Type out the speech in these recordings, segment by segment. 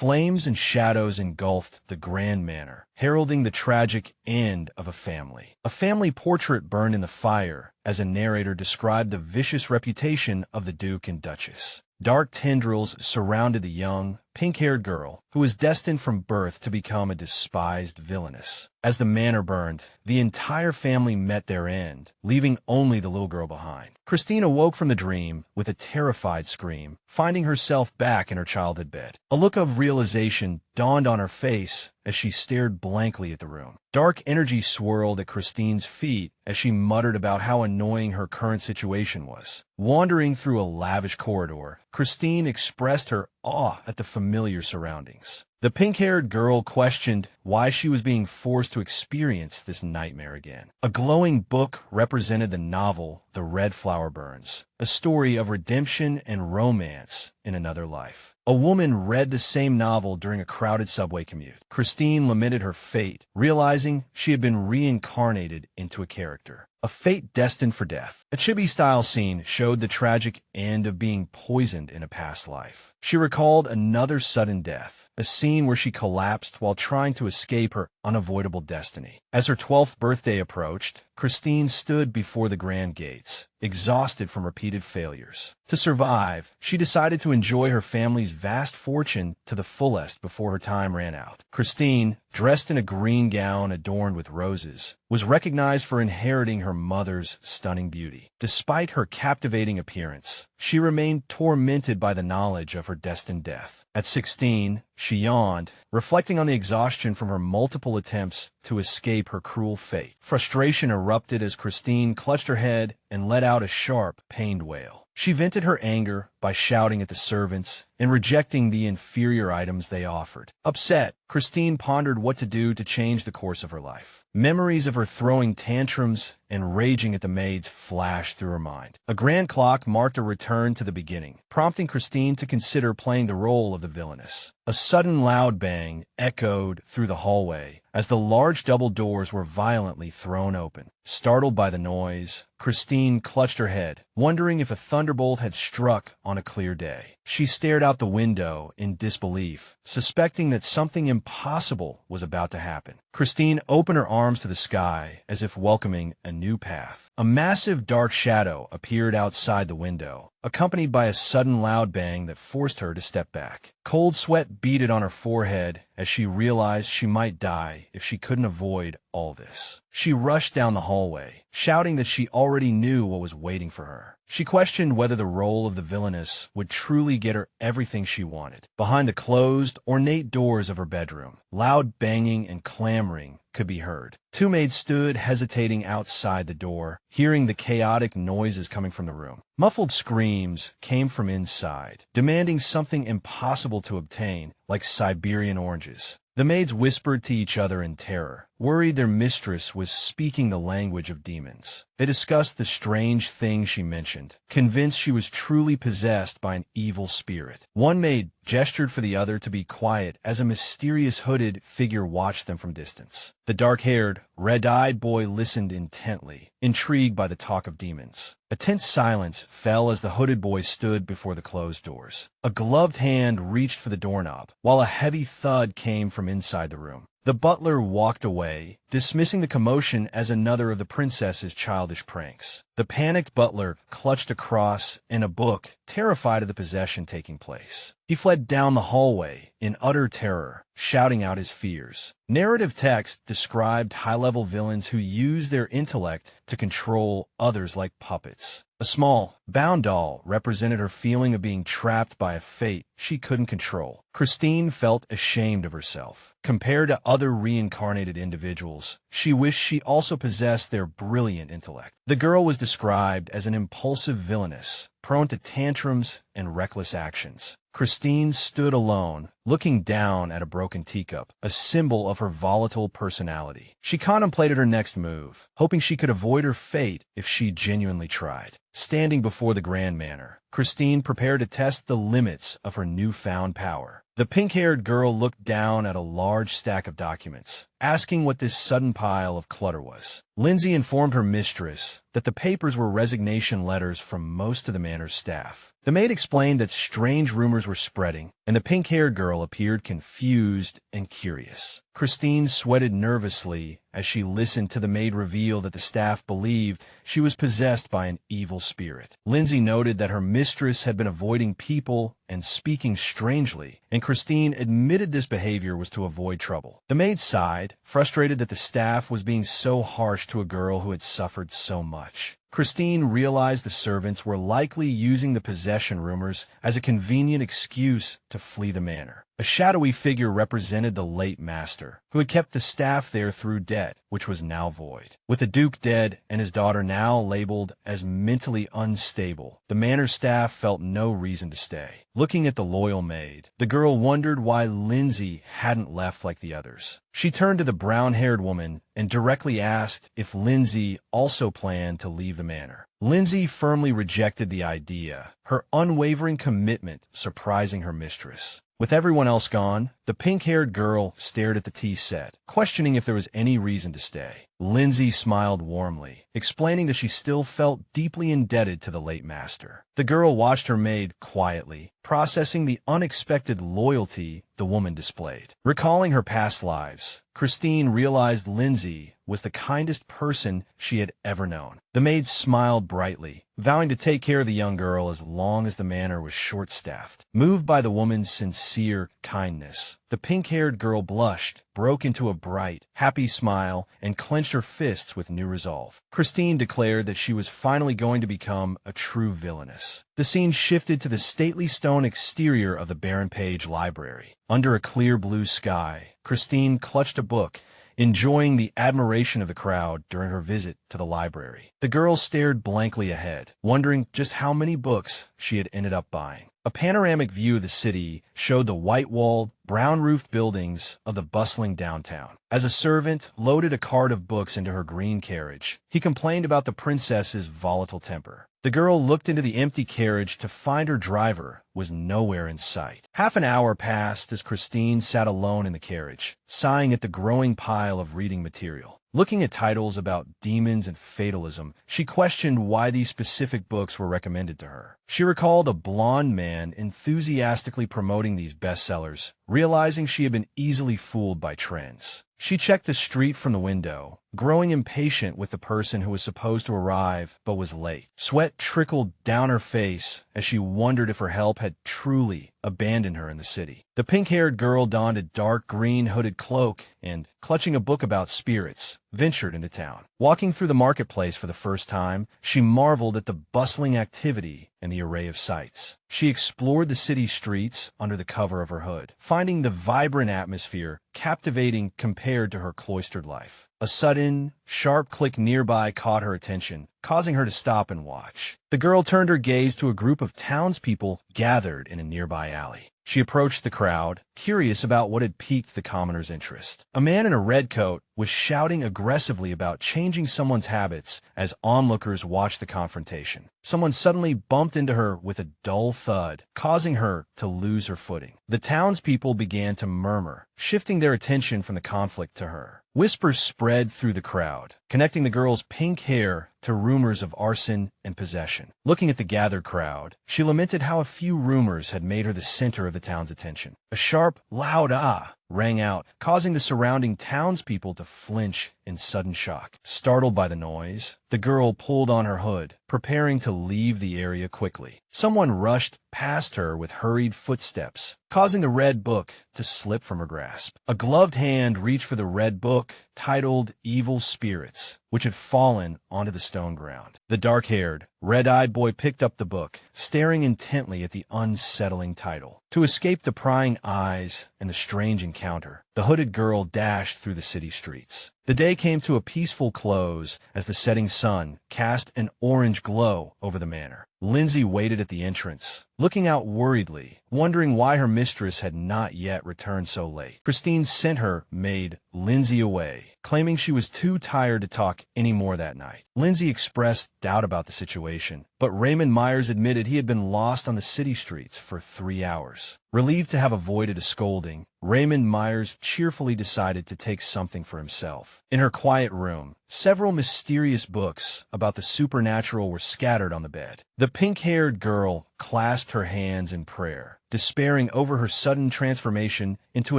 Flames and shadows engulfed the grand manor, heralding the tragic end of a family. A family portrait burned in the fire as a narrator described the vicious reputation of the Duke and Duchess. Dark tendrils surrounded the young, pink-haired girl, who was destined from birth to become a despised villainess. As the manor burned, the entire family met their end, leaving only the little girl behind. Christine awoke from the dream with a terrified scream, finding herself back in her childhood bed. A look of realization dawned on her face as she stared blankly at the room. Dark energy swirled at Christine's feet as she muttered about how annoying her current situation was. Wandering through a lavish corridor, Christine expressed her awe at the familiar surroundings. The pink-haired girl questioned why she was being forced to experience this nightmare again. A glowing book represented the novel The Red Flower Burns, a story of redemption and romance in another life. A woman read the same novel during a crowded subway commute. Christine lamented her fate, realizing she had been reincarnated into a character. A fate destined for death. A chibi-style scene showed the tragic end of being poisoned in a past life. She recalled another sudden death, a scene where she collapsed while trying to escape her unavoidable destiny. As her 12th birthday approached, Christine stood before the grand gates, exhausted from repeated failures. To survive, she decided to enjoy her family's vast fortune to the fullest before her time ran out. Christine, dressed in a green gown adorned with roses, was recognized for inheriting her mother's stunning beauty. Despite her captivating appearance, she remained tormented by the knowledge of her destined death. At 16, she yawned, reflecting on the exhaustion from her multiple attempts to escape her cruel fate. Frustration erupted as Christine clutched her head and let out a sharp, pained wail. She vented her anger by shouting at the servants and rejecting the inferior items they offered. Upset, Christine pondered what to do to change the course of her life. Memories of her throwing tantrums and raging at the maids flashed through her mind. A grand clock marked a return to the beginning, prompting Christine to consider playing the role of the villainess. A sudden loud bang echoed through the hallway as the large double doors were violently thrown open. Startled by the noise, Christine clutched her head, wondering if a thunderbolt had struck on a clear day. She stared out the window in disbelief, suspecting that something impossible was about to happen. Christine opened her arms to the sky as if welcoming a new path. A massive dark shadow appeared outside the window, accompanied by a sudden loud bang that forced her to step back. Cold sweat beaded on her forehead as she realized she might die if she couldn't avoid all this. She rushed down the hallway, shouting that she already knew what was waiting for her. She questioned whether the role of the villainess would truly get her everything she wanted. Behind the closed, ornate doors of her bedroom, loud banging and clamoring could be heard. Two maids stood hesitating outside the door, hearing the chaotic noises coming from the room. Muffled screams came from inside, demanding something impossible to obtain, like Siberian oranges. The maids whispered to each other in terror, worried their mistress was speaking the language of demons. They discussed the strange thing she mentioned, convinced she was truly possessed by an evil spirit. One maid gestured for the other to be quiet as a mysterious hooded figure watched them from distance. The dark-haired, red-eyed boy listened intently, intrigued by the talk of demons. A tense silence fell as the hooded boy stood before the closed doors. A gloved hand reached for the doorknob, while a heavy thud came from inside the room. The butler walked away, dismissing the commotion as another of the princess's childish pranks. The panicked butler clutched a cross and a book, terrified of the possession taking place. He fled down the hallway in utter terror, shouting out his fears. Narrative text described high-level villains who use their intellect to control others like puppets. A small, bound doll represented her feeling of being trapped by a fate she couldn't control. Christine felt ashamed of herself. Compared to other reincarnated individuals, she wished she also possessed their brilliant intellect. The girl was described as an impulsive villainess, prone to tantrums and reckless actions. Christine stood alone, looking down at a broken teacup, a symbol of her volatile personality. She contemplated her next move, hoping she could avoid her fate if she genuinely tried. Standing before the grand manor, Christine prepared to test the limits of her newfound power. The pink-haired girl looked down at a large stack of documents, asking what this sudden pile of clutter was. Lindsay informed her mistress that the papers were resignation letters from most of the manor's staff. The maid explained that strange rumors were spreading, and the pink-haired girl appeared confused and curious. Christine sweated nervously as she listened to the maid reveal that the staff believed she was possessed by an evil spirit. Lindsay noted that her mistress had been avoiding people and speaking strangely, and Christine admitted this behavior was to avoid trouble. The maid sighed, frustrated that the staff was being so harsh to a girl who had suffered so much. Christine realized the servants were likely using the possession rumors as a convenient excuse to flee the manor. A shadowy figure represented the late master, who had kept the staff there through debt, which was now void. With the Duke dead and his daughter now labeled as mentally unstable, the manor staff felt no reason to stay. Looking at the loyal maid, the girl wondered why Lindsay hadn't left like the others. She turned to the brown-haired woman and directly asked if Lindsay also planned to leave the manor. Lindsay firmly rejected the idea, her unwavering commitment surprising her mistress. With everyone else gone, the pink-haired girl stared at the tea set, questioning if there was any reason to stay. Lindsay smiled warmly, explaining that she still felt deeply indebted to the late master. The girl watched her maid quietly, processing the unexpected loyalty the woman displayed. Recalling her past lives, Christine realized Lindsay was the kindest person she had ever known. The maid smiled brightly, vowing to take care of the young girl as long as the manor was short-staffed. Moved by the woman's sincere kindness, the pink-haired girl blushed, broke into a bright, happy smile, and clenched her fists with new resolve. Christine declared that she was finally going to become a true villainess. The scene shifted to the stately stone exterior of the Baron Page Library. Under a clear blue sky, Christine clutched a book, enjoying the admiration of the crowd during her visit to the library. The girl stared blankly ahead, wondering just how many books she had ended up buying. A panoramic view of the city showed the white-walled, brown-roofed buildings of the bustling downtown. As a servant loaded a cart of books into her green carriage, he complained about the princess's volatile temper. The girl looked into the empty carriage to find her driver was nowhere in sight. Half an hour passed as Christine sat alone in the carriage, sighing at the growing pile of reading material. Looking at titles about demons and fatalism, she questioned why these specific books were recommended to her. She recalled a blonde man enthusiastically promoting these bestsellers, realizing she had been easily fooled by trends. She checked the street from the window, growing impatient with the person who was supposed to arrive but was late. Sweat trickled down her face as she wondered if her help had truly abandoned her in the city. The pink-haired girl donned a dark green hooded cloak and, clutching a book about spirits, ventured into town. Walking through the marketplace for the first time, she marveled at the bustling activity and the array of sights. She explored the city streets under the cover of her hood, finding the vibrant atmosphere captivating compared to her cloistered life. A sudden, sharp click nearby caught her attention, causing her to stop and watch. The girl turned her gaze to a group of townspeople gathered in a nearby alley. She approached the crowd, curious about what had piqued the commoner's interest. A man in a red coat was shouting aggressively about changing someone's habits as onlookers watched the confrontation. Someone suddenly bumped into her with a dull thud, causing her to lose her footing. The townspeople began to murmur, shifting their attention from the conflict to her. Whispers spread through the crowd, connecting the girl's pink hair to rumors of arson and possession. Looking at the gathered crowd, she lamented how a few rumors had made her the center of the town's attention. A sharp, loud "ah" rang out, causing the surrounding townspeople to flinch in sudden shock. Startled by the noise, the girl pulled on her hood, preparing to leave the area quickly. Someone rushed past her with hurried footsteps, causing the red book to slip from her grasp. A gloved hand reached for the red book, titled Evil Spirits, which had fallen onto the stone ground. The dark-haired, red-eyed boy picked up the book, staring intently at the unsettling title. To escape the prying eyes and the strange encounter, the hooded girl dashed through the city streets. The day came to a peaceful close as the setting sun cast an orange glow over the manor. Lindsay waited at the entrance, looking out worriedly, wondering why her mistress had not yet returned so late. Christine sent her maid, Lindsay, away, claiming she was too tired to talk anymore that night. Lindsay expressed doubt about the situation, but Raymond Myers admitted he had been lost on the city streets for 3 hours. Relieved to have avoided a scolding, Raymond Myers cheerfully decided to take something for himself. In her quiet room, several mysterious books about the supernatural were scattered on the bed. The pink-haired girl clasped her hands in prayer, despairing over her sudden transformation into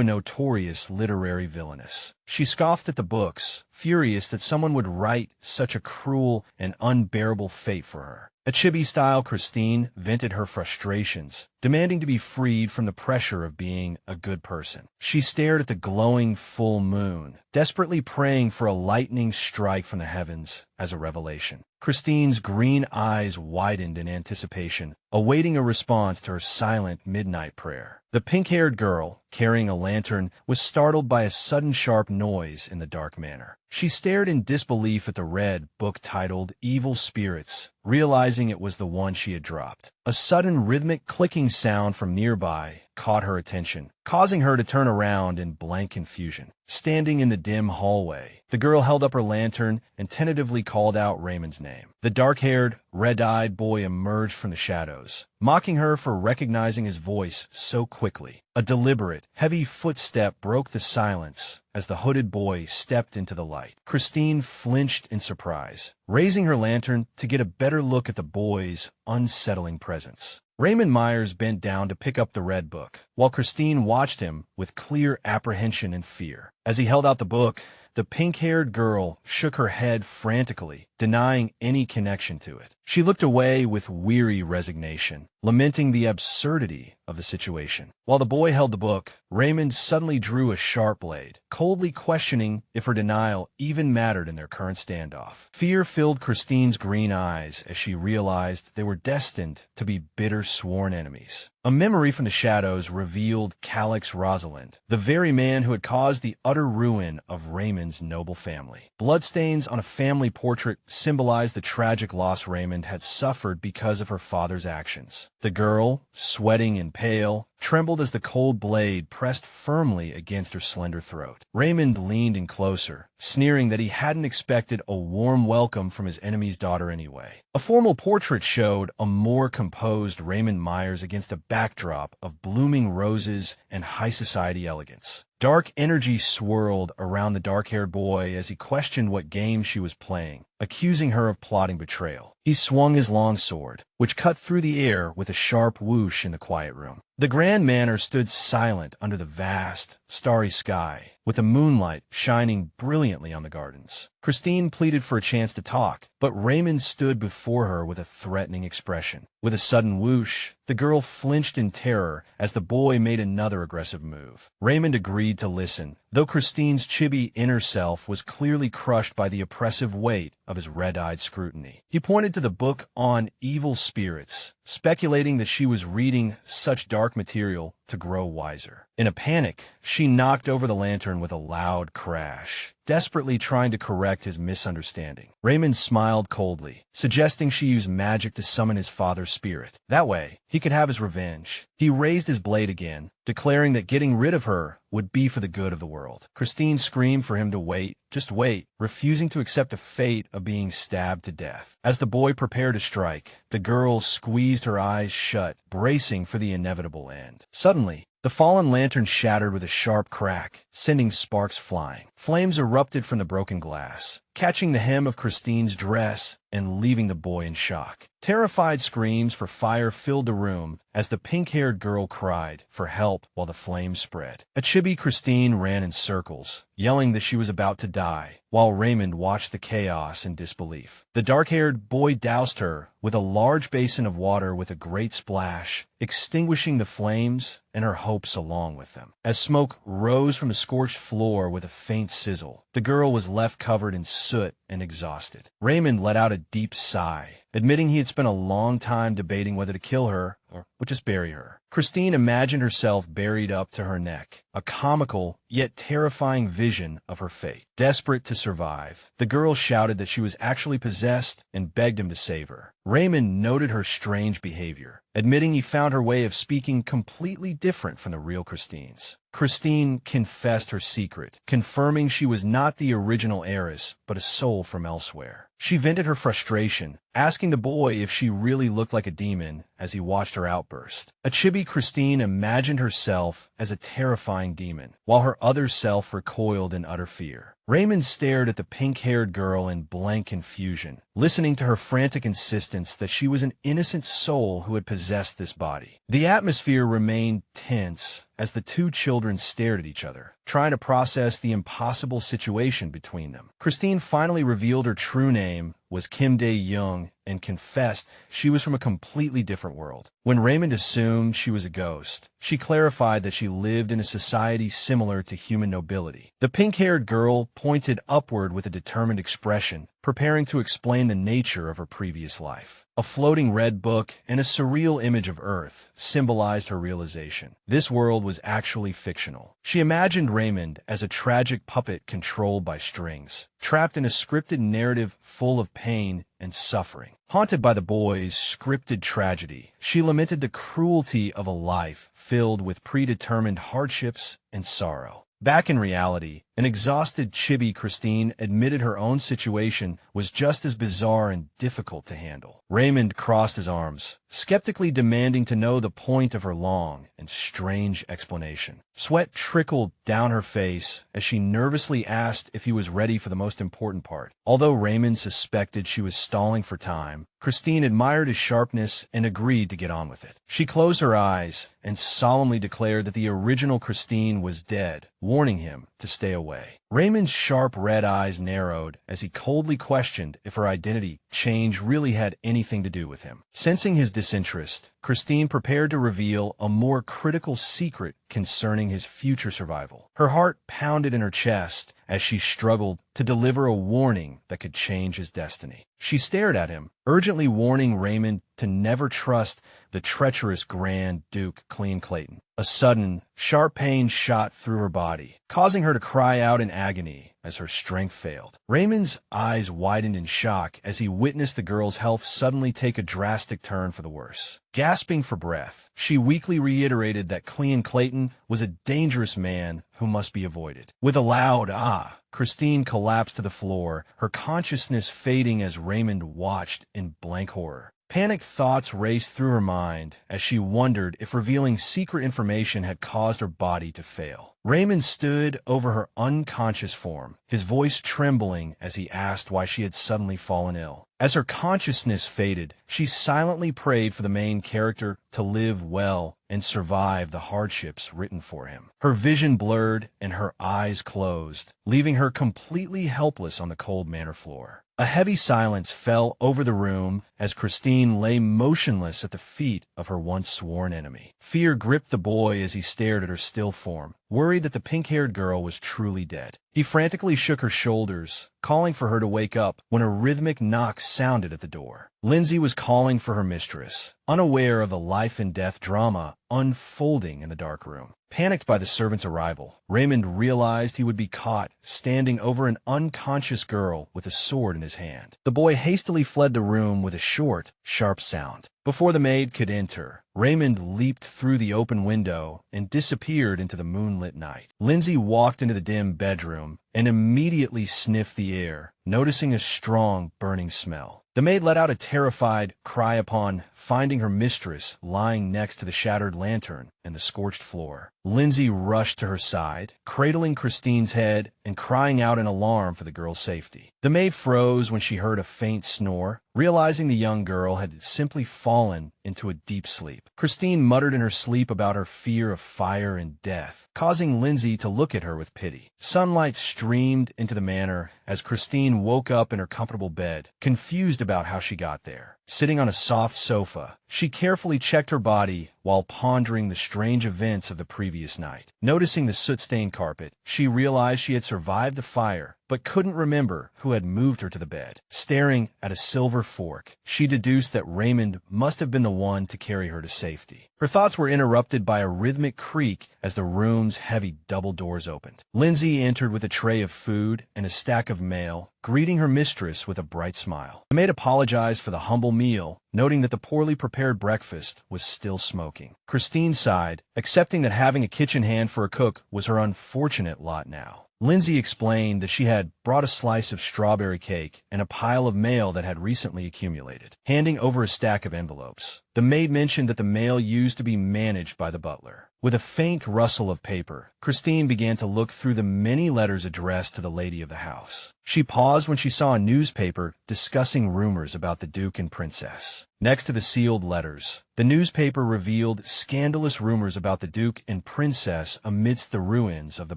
a notorious literary villainess. She scoffed at the books, furious that someone would write such a cruel and unbearable fate for her. A chibi-style Christine vented her frustrations, demanding to be freed from the pressure of being a good person. She stared at the glowing full moon, desperately praying for a lightning strike from the heavens as a revelation. Christine's green eyes widened in anticipation, awaiting a response to her silent midnight prayer. The pink-haired girl, carrying a lantern, was startled by a sudden sharp noise in the dark manor. She stared in disbelief at the red book titled Evil Spirits, realizing it was the one she had dropped. A sudden rhythmic clicking sound from nearby caught her attention, causing her to turn around in blank confusion. Standing in the dim hallway, the girl held up her lantern and tentatively called out Raymond's name. The dark-haired, red-eyed boy emerged from the shadows, mocking her for recognizing his voice so quickly. A deliberate, heavy footstep broke the silence as the hooded boy stepped into the light. Christine flinched in surprise, raising her lantern to get a better look at the boy's unsettling presence. Raymond Myers bent down to pick up the red book, while Christine watched him with clear apprehension and fear. As he held out the book, the pink-haired girl shook her head frantically, denying any connection to it. She looked away with weary resignation, lamenting the absurdity of the situation. While the boy held the book, Raymond suddenly drew a sharp blade, coldly questioning if her denial even mattered in their current standoff. Fear filled Christine's green eyes as she realized they were destined to be bitter sworn enemies. A memory from the shadows revealed Calix Rosalind, the very man who had caused the utter ruin of Raymond's noble family. Bloodstains on a family portrait symbolized the tragic loss Raymond had suffered because of her father's actions. The girl, sweating and pale, trembled as the cold blade pressed firmly against her slender throat. Raymond leaned in closer, sneering that he hadn't expected a warm welcome from his enemy's daughter anyway. A formal portrait showed a more composed Raymond Myers against a backdrop of blooming roses and high society elegance. Dark energy swirled around the dark-haired boy as he questioned what game she was playing, accusing her of plotting betrayal. He swung his long sword, which cut through the air with a sharp whoosh in the quiet room. The grand manor stood silent under the vast, starry sky, with the moonlight shining brilliantly on the gardens. Christine pleaded for a chance to talk, but Raymond stood before her with a threatening expression. With a sudden whoosh, the girl flinched in terror as the boy made another aggressive move. Raymond agreed to listen, though Christine's chibi inner self was clearly crushed by the oppressive weight of his red-eyed scrutiny. He pointed to the book on evil spirits, speculating that she was reading such dark material to grow wiser. In a panic, she knocked over the lantern with a loud crash, desperately trying to correct his misunderstanding. Raymond smiled coldly, suggesting she use magic to summon his father's spirit. That way, he could have his revenge. He raised his blade again, declaring that getting rid of her would be for the good of the world. Christine screamed for him to wait, just wait, refusing to accept the fate of being stabbed to death. As the boy prepared to strike, the girl squeezed her eyes shut, bracing for the inevitable end. Suddenly, the fallen lantern shattered with a sharp crack, sending sparks flying. Flames erupted from the broken glass, catching the hem of Christine's dress and leaving the boy in shock. Terrified screams for fire filled the room as the pink-haired girl cried for help while the flames spread. A chibi Christine ran in circles, yelling that she was about to die, while Raymond watched the chaos in disbelief. The dark-haired boy doused her with a large basin of water with a great splash, extinguishing the flames and her hopes along with them. As smoke rose from the scorched floor with a faint sizzle, the girl was left covered in soot and exhausted. Raymond let out a deep sigh, admitting he had spent a long time debating whether to kill her or would just bury her. Christine imagined herself buried up to her neck, a comical yet terrifying vision of her fate. Desperate to survive, the girl shouted that she was actually possessed and begged him to save her. Raymond noted her strange behavior, admitting he found her way of speaking completely different from the real Christine's. Christine confessed her secret, confirming she was not the original heiress, but a soul from elsewhere. She vented her frustration, asking the boy if she really looked like a demon as he watched her outburst. A chibi Christine imagined herself as a terrifying demon, while her other self recoiled in utter fear. Raymond stared at the pink-haired girl in blank confusion, listening to her frantic insistence that she was an innocent soul who had possessed this body. The atmosphere remained tense as the two children stared at each other, trying to process the impossible situation between them. Christine finally revealed her true name was Kim Dae-young and confessed she was from a completely different world. When Raymond assumed she was a ghost, she clarified that she lived in a society similar to human nobility. The pink-haired girl pointed upward with a determined expression, preparing to explain the nature of her previous life. A floating red book and a surreal image of Earth symbolized her realization. This world was actually fictional. She imagined Raymond as a tragic puppet controlled by strings, trapped in a scripted narrative full of pain and suffering. Haunted by the boy's scripted tragedy, she lamented the cruelty of a life filled with predetermined hardships and sorrow. Back in reality, an exhausted chibi Christine admitted her own situation was just as bizarre and difficult to handle. Raymond crossed his arms, skeptically demanding to know the point of her long and strange explanation. Sweat trickled down her face as she nervously asked if he was ready for the most important part. Although Raymond suspected she was stalling for time, Christine admired his sharpness and agreed to get on with it. She closed her eyes and solemnly declared that the original Christine was dead, warning him to stay away. Raymond's sharp red eyes narrowed as he coldly questioned if her identity change really had anything to do with him. Sensing his disinterest, Christine prepared to reveal a more critical secret concerning his future survival. Her heart pounded in her chest as she struggled to deliver a warning that could change his destiny. She stared at him, urgently warning Raymond to never trust the treacherous Grand Duke Clean Clayton. A sudden, sharp pain shot through her body, causing her to cry out in agony as her strength failed. Raymond's eyes widened in shock as he witnessed the girl's health suddenly take a drastic turn for the worse. Gasping for breath, she weakly reiterated that Clean Clayton was a dangerous man who must be avoided. With a loud "ah," Christine collapsed to the floor, her consciousness fading as Raymond watched in blank horror. Panicked thoughts raced through her mind as she wondered if revealing secret information had caused her body to fail. Raymond stood over her unconscious form, his voice trembling as he asked why she had suddenly fallen ill. As her consciousness faded, she silently prayed for the main character to live well and survive the hardships written for him. Her vision blurred and her eyes closed, leaving her completely helpless on the cold manor floor. A heavy silence fell over the room as Christine lay motionless at the feet of her once sworn enemy. Fear gripped the boy as he stared at her still form, worried that the pink-haired girl was truly dead. He frantically shook her shoulders, calling for her to wake up when a rhythmic knock sounded at the door. Lindsay was calling for her mistress, unaware of the life-and-death drama unfolding in the dark room. Panicked by the servant's arrival, Raymond realized he would be caught standing over an unconscious girl with a sword in his hand. The boy hastily fled the room with a short, sharp sound. Before the maid could enter, Raymond leaped through the open window and disappeared into the moonlit night. Lindsay walked into the dim bedroom and immediately sniffed the air, noticing a strong, burning smell. The maid let out a terrified cry upon finding her mistress lying next to the shattered lantern and the scorched floor. Lindsay rushed to her side, cradling Christine's head and crying out in alarm for the girl's safety. The maid froze when she heard a faint snore, realizing the young girl had simply fallen into a deep sleep. Christine muttered in her sleep about her fear of fire and death, causing Lindsay to look at her with pity. Sunlight streamed into the manor as Christine woke up in her comfortable bed, confused about how she got there. Sitting on a soft sofa, she carefully checked her body while pondering the strange events of the previous night. Noticing the soot-stained carpet, she realized she had survived the fire but couldn't remember who had moved her to the bed. Staring at a silver fork, she deduced that Raymond must have been the one to carry her to safety. Her thoughts were interrupted by a rhythmic creak as the room's heavy double doors opened. Lindsay entered with a tray of food and a stack of mail, greeting her mistress with a bright smile. The maid apologized for the humble meal, noting that the poorly prepared breakfast was still smoking. Christine sighed, accepting that having a kitchen hand for a cook was her unfortunate lot now. Lindsay explained that she had brought a slice of strawberry cake and a pile of mail that had recently accumulated, handing over a stack of envelopes. The maid mentioned that the mail used to be managed by the butler. With a faint rustle of paper, Christine began to look through the many letters addressed to the lady of the house. She paused when she saw a newspaper discussing rumors about the Duke and Princess. Next to the sealed letters, the newspaper revealed scandalous rumors about the Duke and Princess amidst the ruins of the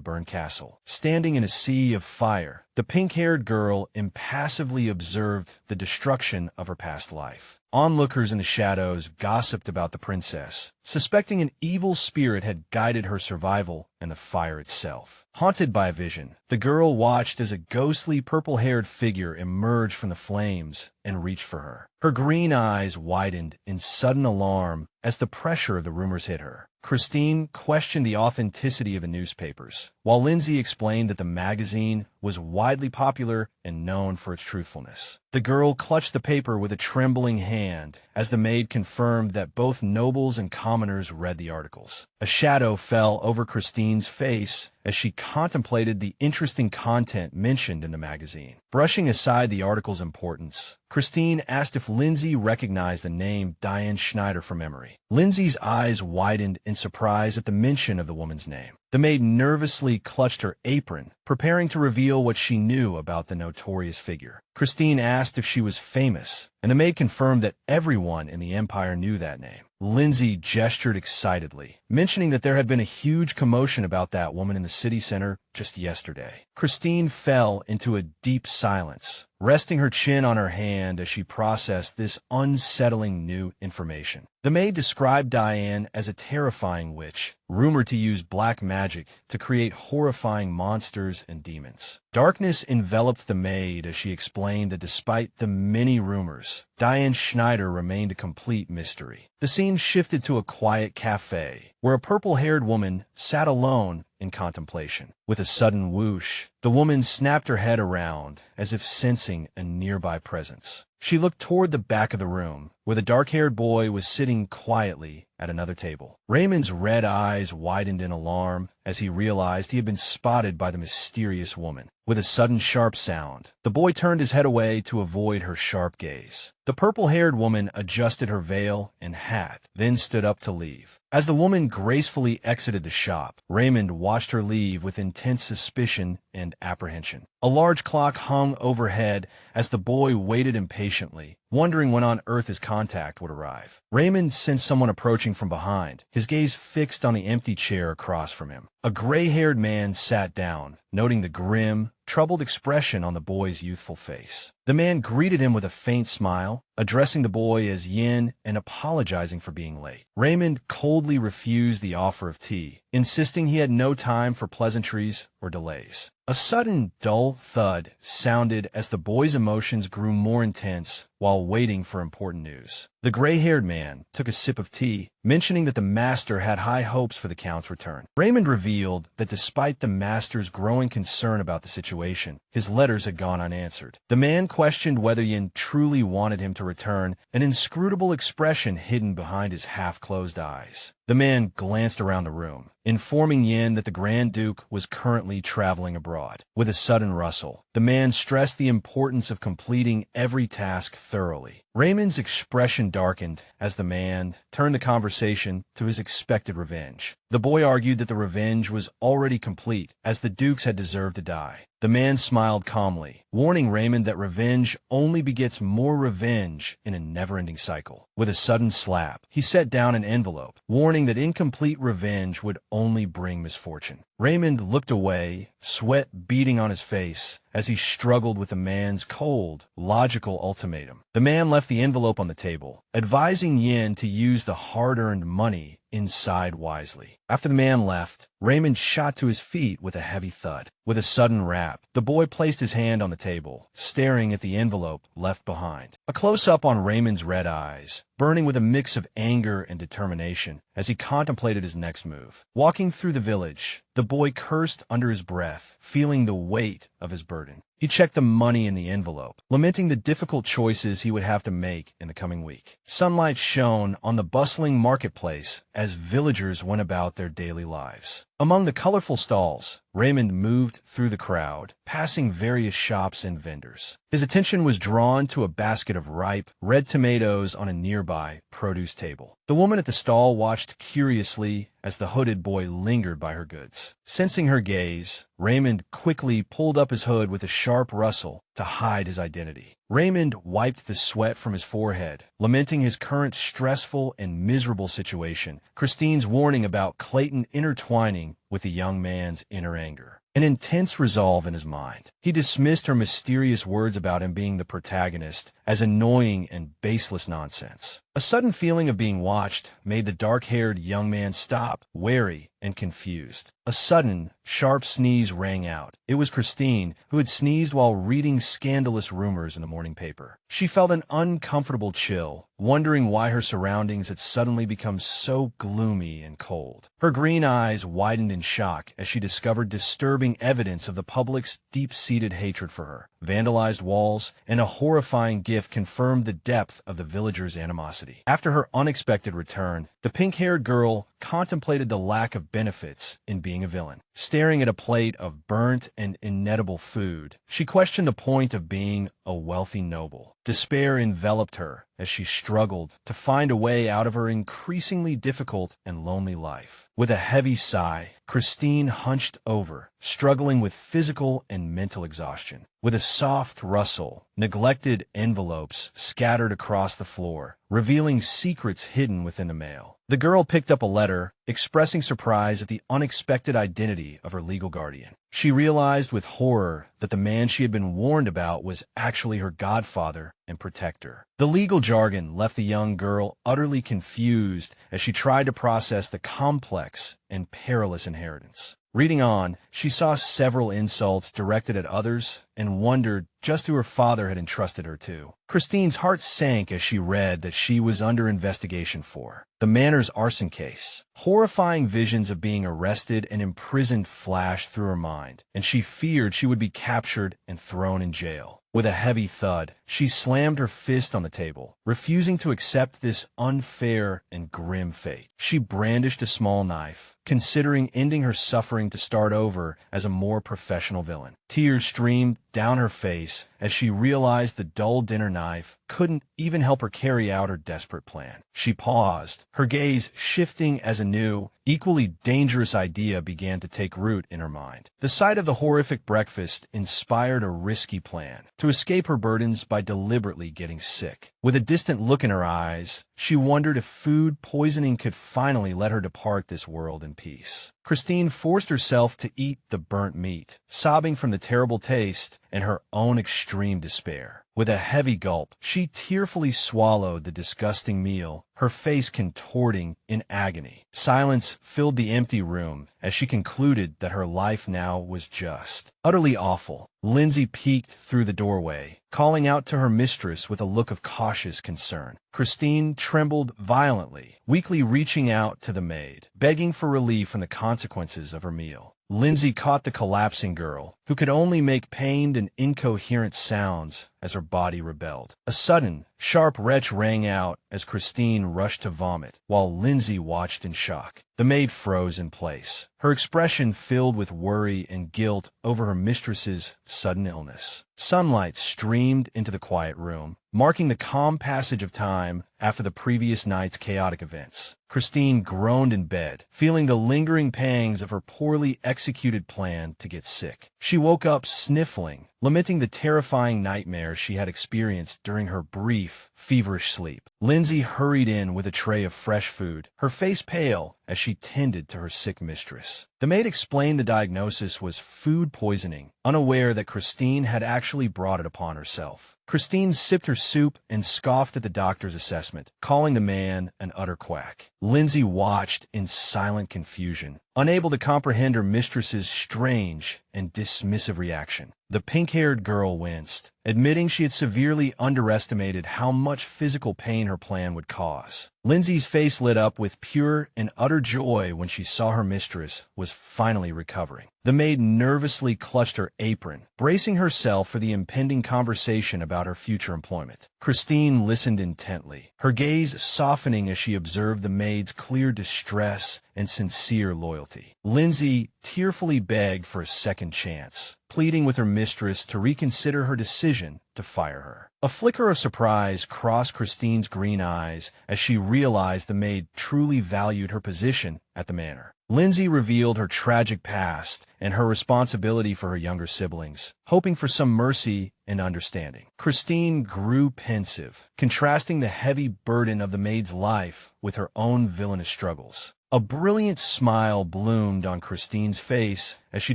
burned castle. Standing in a sea of fire, the pink-haired girl impassively observed the destruction of her past life. Onlookers in the shadows gossiped about the princess, suspecting an evil spirit had guided her survival and the fire itself. Haunted by a vision, the girl watched as a ghostly purple-haired figure emerged from the flames and reached for her. Her green eyes widened in sudden alarm as the pressure of the rumors hit her. Christine questioned the authenticity of the newspapers, while Lindsay explained that the magazine was widely popular and known for its truthfulness. The girl clutched the paper with a trembling hand as the maid confirmed that both nobles and commoners read the articles. A shadow fell over Christine's face as she contemplated the interesting content mentioned in the magazine. Brushing aside the article's importance, Christine asked if Lindsay recognized the name Diane Schneider from memory. Lindsay's eyes widened in surprise at the mention of the woman's name. The maid nervously clutched her apron, preparing to reveal what she knew about the notorious figure. Christine asked if she was famous, and the maid confirmed that everyone in the Empire knew that name. Lindsay gestured excitedly, mentioning that there had been a huge commotion about that woman in the city center just yesterday. Christine fell into a deep silence, resting her chin on her hand as she processed this unsettling new information. The maid described Diane as a terrifying witch, rumored to use black magic to create horrifying monsters and demons. Darkness enveloped the maid as she explained that despite the many rumors, Diane Schneider remained a complete mystery. The scene shifted to a quiet cafe, where a purple-haired woman sat alone in contemplation. With a sudden whoosh, the woman snapped her head around, as if sensing a nearby presence. She looked toward the back of the room, where the dark-haired boy was sitting quietly at another table. Raymond's red eyes widened in alarm as he realized he had been spotted by the mysterious woman. With a sudden sharp sound, the boy turned his head away to avoid her sharp gaze. The purple-haired woman adjusted her veil and hat, then stood up to leave. As the woman gracefully exited the shop, Raymond watched her leave with intense suspicion and apprehension. A large clock hung overhead as the boy waited impatiently, wondering when on earth his contact would arrive. Raymond sensed someone approaching from behind, his gaze fixed on the empty chair across from him. A gray-haired man sat down, noting the grim, troubled expression on the boy's youthful face. The man greeted him with a faint smile, addressing the boy as Yin and apologizing for being late. Raymond coldly refused the offer of tea, insisting he had no time for pleasantries or delays. A sudden, dull thud sounded as the boy's emotions grew more intense while waiting for important news. The gray-haired man took a sip of tea, mentioning that the master had high hopes for the Count's return. Raymond revealed that despite the master's growing concern about the situation, his letters had gone unanswered. The man questioned whether Yin truly wanted him to return, an inscrutable expression hidden behind his half-closed eyes. The man glanced around the room, informing Yin that the Grand Duke was currently traveling abroad. With a sudden rustle, the man stressed the importance of completing every task thoroughly. Raymond's expression darkened as the man turned the conversation to his expected revenge. The boy argued that the revenge was already complete, as the Dukes had deserved to die. The man smiled calmly, warning Raymond that revenge only begets more revenge in a never-ending cycle. With a sudden slap, he set down an envelope, warning that incomplete revenge would only bring misfortune. Raymond looked away, sweat beading on his face, as he struggled with the man's cold, logical ultimatum. The man left the envelope on the table, advising Yin to use the hard-earned money inside wisely. After the man left, Raymond shot to his feet with a heavy thud. With a sudden rap, the boy placed his hand on the table, staring at the envelope left behind. A close-up on Raymond's red eyes, burning with a mix of anger and determination as he contemplated his next move. Walking through the village, the boy cursed under his breath, feeling the weight of his burden. He checked the money in the envelope, lamenting the difficult choices he would have to make in the coming week. Sunlight shone on the bustling marketplace as villagers went about their daily lives. Among the colorful stalls, Raymond moved through the crowd, passing various shops and vendors. His attention was drawn to a basket of ripe, red tomatoes on a nearby produce table. The woman at the stall watched curiously as the hooded boy lingered by her goods. Sensing her gaze, Raymond quickly pulled up his hood with a sharp rustle to hide his identity. Raymond wiped the sweat from his forehead, lamenting his current stressful and miserable situation, Christine's warning about Clayton intertwining with the young man's inner anger. An intense resolve in his mind. He dismissed her mysterious words about him being the protagonist as annoying and baseless nonsense. A sudden feeling of being watched made the dark-haired young man stop, wary and confused. A sudden, sharp sneeze rang out. It was Christine, who had sneezed while reading scandalous rumors in the morning paper. She felt an uncomfortable chill, wondering why her surroundings had suddenly become so gloomy and cold. Her green eyes widened in shock as she discovered disturbing evidence of the public's deep-seated hatred for her. Vandalized walls and a horrifying gift confirmed the depth of the villagers' animosity. After her unexpected return, the pink-haired girl contemplated the lack of benefits in being a villain. Staring at a plate of burnt and inedible food, she questioned the point of being a wealthy noble. Despair enveloped her as she struggled to find a way out of her increasingly difficult and lonely life. With a heavy sigh, Christine hunched over, struggling with physical and mental exhaustion. With a soft rustle, neglected envelopes scattered across the floor, revealing secrets hidden within the mail. The girl picked up a letter, expressing surprise at the unexpected identity of her legal guardian. She realized with horror that the man she had been warned about was actually her godfather and protector. The legal jargon left the young girl utterly confused as she tried to process the complex and perilous inheritance. Reading on, she saw several insults directed at others and wondered just who her father had entrusted her to. Christine's heart sank as she read that she was under investigation for the Manor's arson case. Horrifying visions of being arrested and imprisoned flashed through her mind, and she feared she would be captured and thrown in jail. With a heavy thud, she slammed her fist on the table, refusing to accept this unfair and grim fate. She brandished a small knife, considering ending her suffering to start over as a more professional villain. Tears streamed down her face as she realized the dull dinner knife couldn't even help her carry out her desperate plan. She paused, her gaze shifting as a new, equally dangerous idea began to take root in her mind. The sight of the horrific breakfast inspired a risky plan to escape her burdens by deliberately getting sick. With a distant look in her eyes, she wondered if food poisoning could finally let her depart this world in peace. Christine forced herself to eat the burnt meat, sobbing from the terrible taste and her own extreme despair. With a heavy gulp, she tearfully swallowed the disgusting meal, her face contorting in agony. Silence filled the empty room as she concluded that her life now was just utterly awful. Lindsay peeked through the doorway, calling out to her mistress with a look of cautious concern. Christine trembled violently, weakly reaching out to the maid, begging for relief from the consequences of her meal. Lindsay caught the collapsing girl, who could only make pained and incoherent sounds as her body rebelled. A sudden, sharp retch rang out as Christine rushed to vomit, while Lindsay watched in shock. The maid froze in place, her expression filled with worry and guilt over her mistress's sudden illness. Sunlight streamed into the quiet room, marking the calm passage of time after the previous night's chaotic events. Christine groaned in bed, feeling the lingering pangs of her poorly executed plan to get sick. She woke up sniffling, lamenting the terrifying nightmares she had experienced during her brief, feverish sleep. Lindsay hurried in with a tray of fresh food, her face pale as she tended to her sick mistress. The maid explained the diagnosis was food poisoning, unaware that Christine had actually brought it upon herself. Christine sipped her soup and scoffed at the doctor's assessment, calling the man an utter quack. Lindsay watched in silent confusion, unable to comprehend her mistress's strange and dismissive reaction. The pink-haired girl winced, admitting she had severely underestimated how much physical pain her plan would cause. Lindsay's face lit up with pure and utter joy when she saw her mistress was finally recovering. The maid nervously clutched her apron, bracing herself for the impending conversation about her future employment. Christine listened intently, her gaze softening as she observed the maid's clear distress and sincere loyalty. Lindsay tearfully begged for a second chance, pleading with her mistress to reconsider her decision to fire her. A flicker of surprise crossed Christine's green eyes as she realized the maid truly valued her position at the manor. Lindsay revealed her tragic past and her responsibility for her younger siblings, hoping for some mercy and understanding. Christine grew pensive, contrasting the heavy burden of the maid's life with her own villainous struggles. A brilliant smile bloomed on Christine's face as she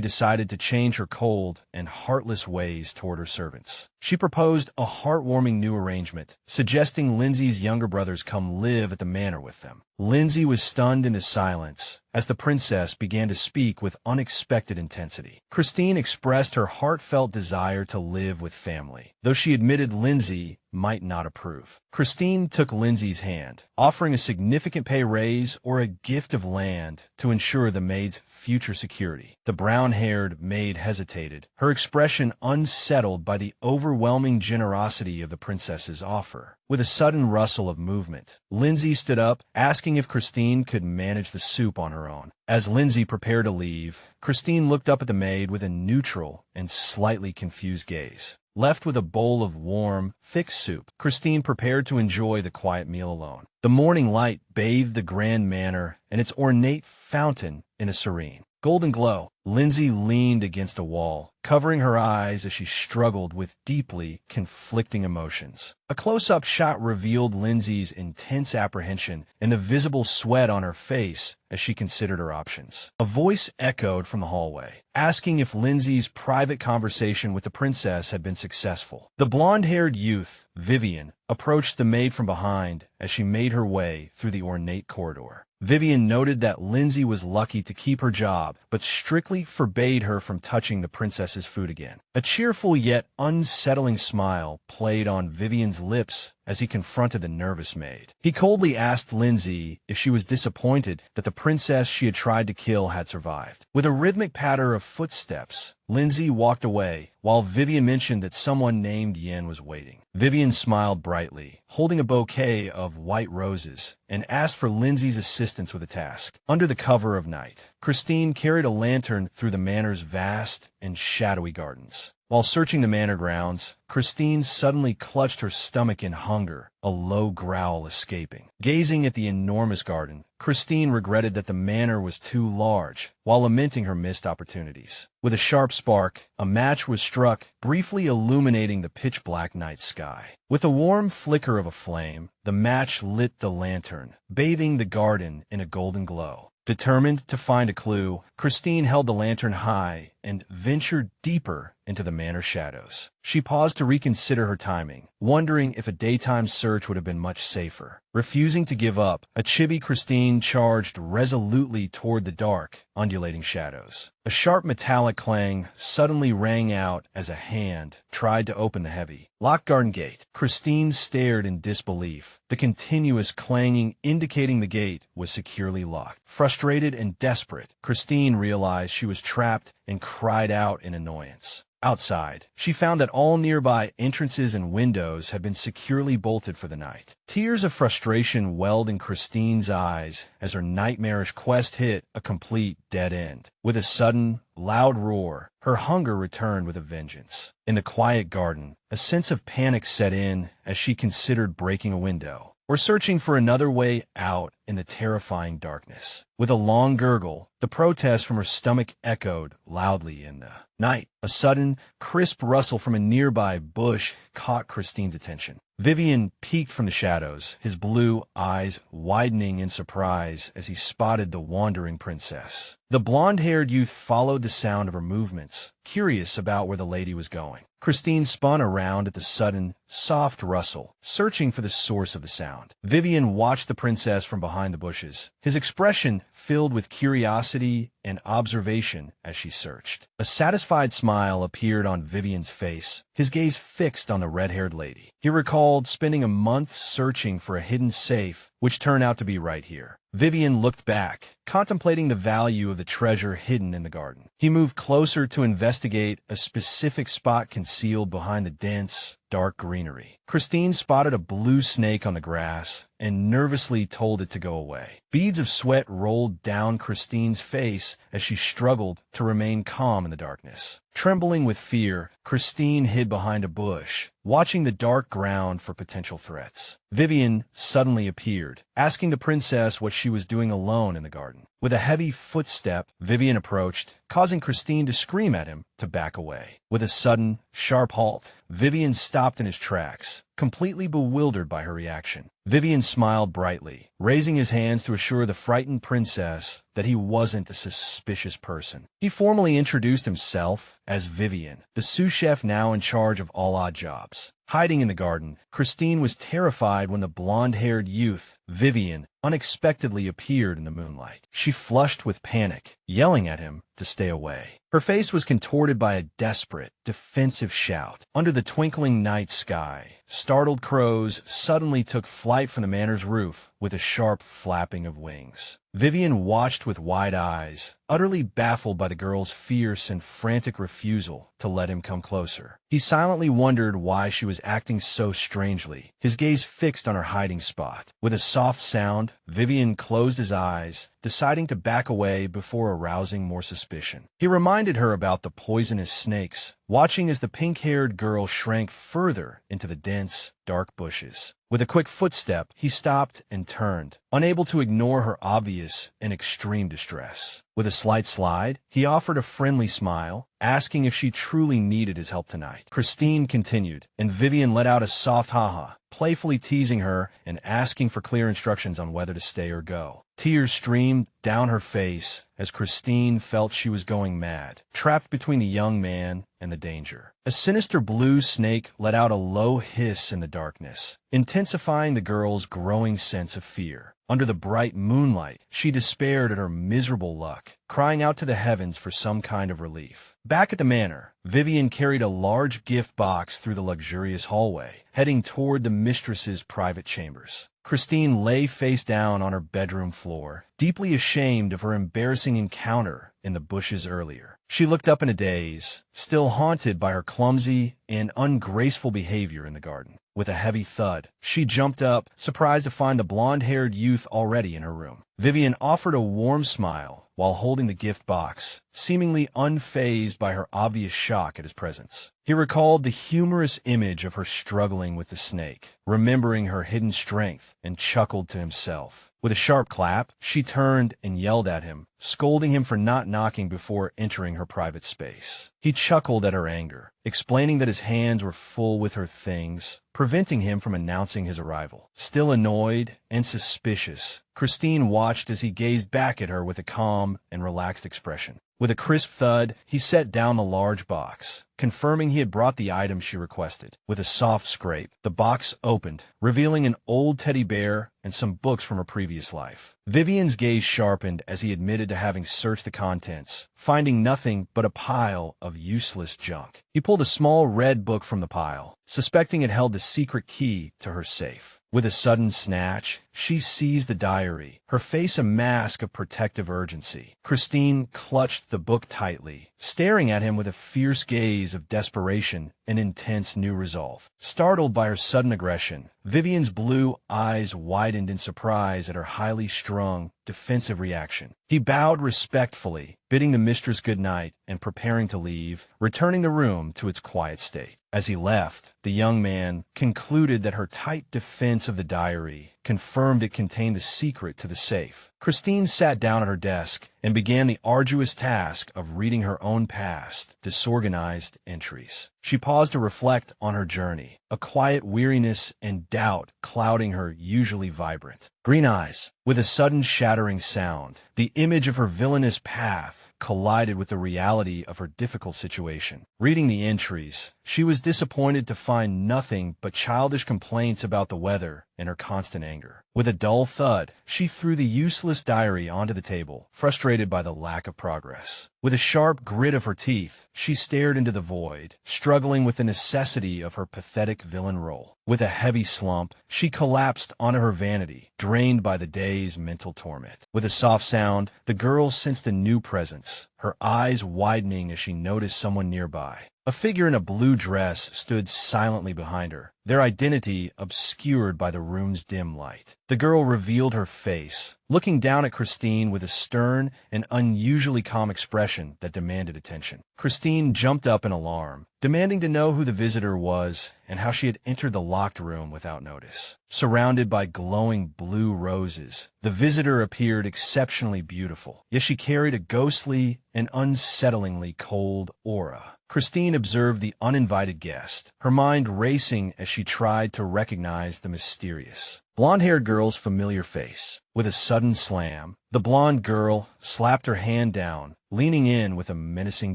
decided to change her cold and heartless ways toward her servants. She proposed a heartwarming new arrangement, suggesting Lindsay's younger brothers come live at the manor with them. Lindsay was stunned into silence as the princess began to speak with unexpected intensity. Christine expressed her heartfelt desire to live with family, though she admitted Lindsay might not approve. Christine took Lindsay's hand, offering a significant pay raise or a gift of land to ensure the maid's future security. The brown-haired maid hesitated, her expression unsettled by the overwhelming generosity of the princess's offer. With a sudden rustle of movement, Lindsay stood up, asking if Christine could manage the soup on her own. As Lindsay prepared to leave, Christine looked up at the maid with a neutral and slightly confused gaze. Left with a bowl of warm, thick soup, Christine prepared to enjoy the quiet meal alone. The morning light bathed the grand manor and its ornate fountain in a serene, golden glow. Lindsay leaned against a wall, covering her eyes as she struggled with deeply conflicting emotions. A close-up shot revealed Lindsay's intense apprehension and the visible sweat on her face as she considered her options. A voice echoed from the hallway, asking if Lindsay's private conversation with the princess had been successful. The blonde-haired youth, Vivian, approached the maid from behind as she made her way through the ornate corridor. Vivian noted that Lindsay was lucky to keep her job, but strictly forbade her from touching the princess's food again. A cheerful yet unsettling smile played on Vivian's lips as he confronted the nervous maid. He coldly asked Lindsay if she was disappointed that the princess she had tried to kill had survived. With a rhythmic patter of footsteps, Lindsay walked away, while Vivian mentioned that someone named Yen was waiting. Vivian smiled brightly, holding a bouquet of white roses, and asked for Lindsay's assistance with a task. Under the cover of night, Christine carried a lantern through the manor's vast and shadowy gardens. While searching the manor grounds, Christine suddenly clutched her stomach in hunger, a low growl escaping. Gazing at the enormous garden, Christine regretted that the manor was too large, while lamenting her missed opportunities. With a sharp spark, a match was struck, briefly illuminating the pitch-black night sky. With a warm flicker of a flame, the match lit the lantern, bathing the garden in a golden glow. Determined to find a clue, Christine held the lantern high and ventured deeper into the manor shadows. She paused to reconsider her timing, wondering if a daytime search would have been much safer. Refusing to give up, a chibi Christine charged resolutely toward the dark, undulating shadows. A sharp metallic clang suddenly rang out as a hand tried to open the heavy, locked garden gate. Christine stared in disbelief, the continuous clanging indicating the gate was securely locked. Frustrated and desperate, Christine realized she was trapped and cried out in annoyance. Outside, she found that all nearby entrances and windows had been securely bolted for the night. Tears of frustration welled in Christine's eyes as her nightmarish quest hit a complete dead end. With a sudden, loud roar, her hunger returned with a vengeance. In the quiet garden, a sense of panic set in as she considered breaking a window or searching for another way out in the terrifying darkness. With a long gurgle, the protest from her stomach echoed loudly in the night. A sudden, crisp rustle from a nearby bush caught Christine's attention. Vivian peeked from the shadows, his blue eyes widening in surprise as he spotted the wandering princess. The blonde-haired youth followed the sound of her movements, curious about where the lady was going. Christine spun around at the sudden, soft rustle, searching for the source of the sound. Vivian watched the princess from behind the bushes, his expression filled with curiosity and observation as she searched. A satisfied smile appeared on Vivian's face, his gaze fixed on the red-haired lady. He recalled spending a month searching for a hidden safe, which turned out to be right here. Vivian looked back, contemplating the value of the treasure hidden in the garden. He moved closer to investigate a specific spot concealed behind the dense, dark greenery. Christine spotted a blue snake on the grass and nervously told it to go away. Beads of sweat rolled down Christine's face as she struggled to remain calm in the darkness. Trembling with fear, Christine hid behind a bush, watching the dark ground for potential threats. Vivian suddenly appeared, asking the princess what she was doing alone in the garden. With a heavy footstep, Vivian approached, causing Christine to scream at him to back away. With a sudden, sharp halt, Vivian stopped in his tracks, completely bewildered by her reaction. Vivian smiled brightly, raising his hands to assure the frightened princess that he wasn't a suspicious person. He formally introduced himself as Vivian, the sous chef now in charge of all odd jobs. Hiding in the garden, Christine was terrified when the blonde-haired youth, Vivian, unexpectedly appeared in the moonlight. She flushed with panic, yelling at him to stay away. Her face was contorted by a desperate, defensive shout. Under the twinkling night sky, startled crows suddenly took flight from the manor's roof with a sharp flapping of wings. Vivian watched with wide eyes, utterly baffled by the girl's fierce and frantic refusal to let him come closer. He silently wondered why she was acting so strangely, his gaze fixed on her hiding spot. With a soft sound, Vivian closed his eyes, deciding to back away before arousing more suspicion. He reminded her about the poisonous snakes, watching as the pink-haired girl shrank further into the dense, dark bushes. With a quick footstep, he stopped and turned, unable to ignore her obvious and extreme distress. With a slight slide, he offered a friendly smile, asking if she truly needed his help tonight. Christine continued, and Vivian let out a soft ha-ha, playfully teasing her and asking for clear instructions on whether to stay or go. Tears streamed down her face as Christine felt she was going mad, trapped between the young man and the danger. A sinister blue snake let out a low hiss in the darkness, intensifying the girl's growing sense of fear. Under the bright moonlight, she despaired at her miserable luck, crying out to the heavens for some kind of relief. Back at the manor, Vivian carried a large gift box through the luxurious hallway, heading toward the mistress's private chambers. Christine lay face down on her bedroom floor, deeply ashamed of her embarrassing encounter in the bushes earlier. She looked up in a daze, still haunted by her clumsy and ungraceful behavior in the garden. With a heavy thud, she jumped up, surprised to find the blonde-haired youth already in her room. Vivian offered a warm smile while holding the gift box, seemingly unfazed by her obvious shock at his presence. He recalled the humorous image of her struggling with the snake, remembering her hidden strength, and chuckled to himself. With a sharp clap, she turned and yelled at him, scolding him for not knocking before entering her private space. He chuckled at her anger, explaining that his hands were full with her things, preventing him from announcing his arrival. Still annoyed and suspicious, Christine watched as he gazed back at her with a calm and relaxed expression. With a crisp thud, he set down the large box, confirming he had brought the item she requested. With a soft scrape, the box opened, revealing an old teddy bear and some books from her previous life. Vivian's gaze sharpened as he admitted to having searched the contents, finding nothing but a pile of useless junk. He pulled a small red book from the pile, suspecting it held the secret key to her safe. With a sudden snatch, she seized the diary, her face a mask of protective urgency. Christine clutched the book tightly, staring at him with a fierce gaze of desperation and intense new resolve. Startled by her sudden aggression, Vivian's blue eyes widened in surprise at her highly strung, defensive reaction. He bowed respectfully, bidding the mistress good night and preparing to leave, returning the room to its quiet state. As he left, the young man concluded that her tight defense of the diary confirmed it contained the secret to the safe. Christine sat down at her desk and began the arduous task of reading her own past, disorganized entries. She paused to reflect on her journey, a quiet weariness and doubt clouding her usually vibrant green eyes. With a sudden shattering sound, the image of her villainous path collided with the reality of her difficult situation. Reading the entries, she was disappointed to find nothing but childish complaints about the weather and her constant anger. With a dull thud, she threw the useless diary onto the table, frustrated by the lack of progress. With a sharp grit of her teeth, she stared into the void, struggling with the necessity of her pathetic villain role. With a heavy slump, she collapsed onto her vanity, drained by the day's mental torment. With a soft sound, the girl sensed a new presence, her eyes widening as she noticed someone nearby. A figure in a blue dress stood silently behind her, their identity obscured by the room's dim light. The girl revealed her face, looking down at Christine with a stern and unusually calm expression that demanded attention. Christine jumped up in alarm, demanding to know who the visitor was and how she had entered the locked room without notice. Surrounded by glowing blue roses, the visitor appeared exceptionally beautiful, yet she carried a ghostly and unsettlingly cold aura. Christine observed the uninvited guest, her mind racing as she tried to recognize the mysterious, blonde-haired girl's familiar face. With a sudden slam, the blonde girl slapped her hand down, leaning in with a menacing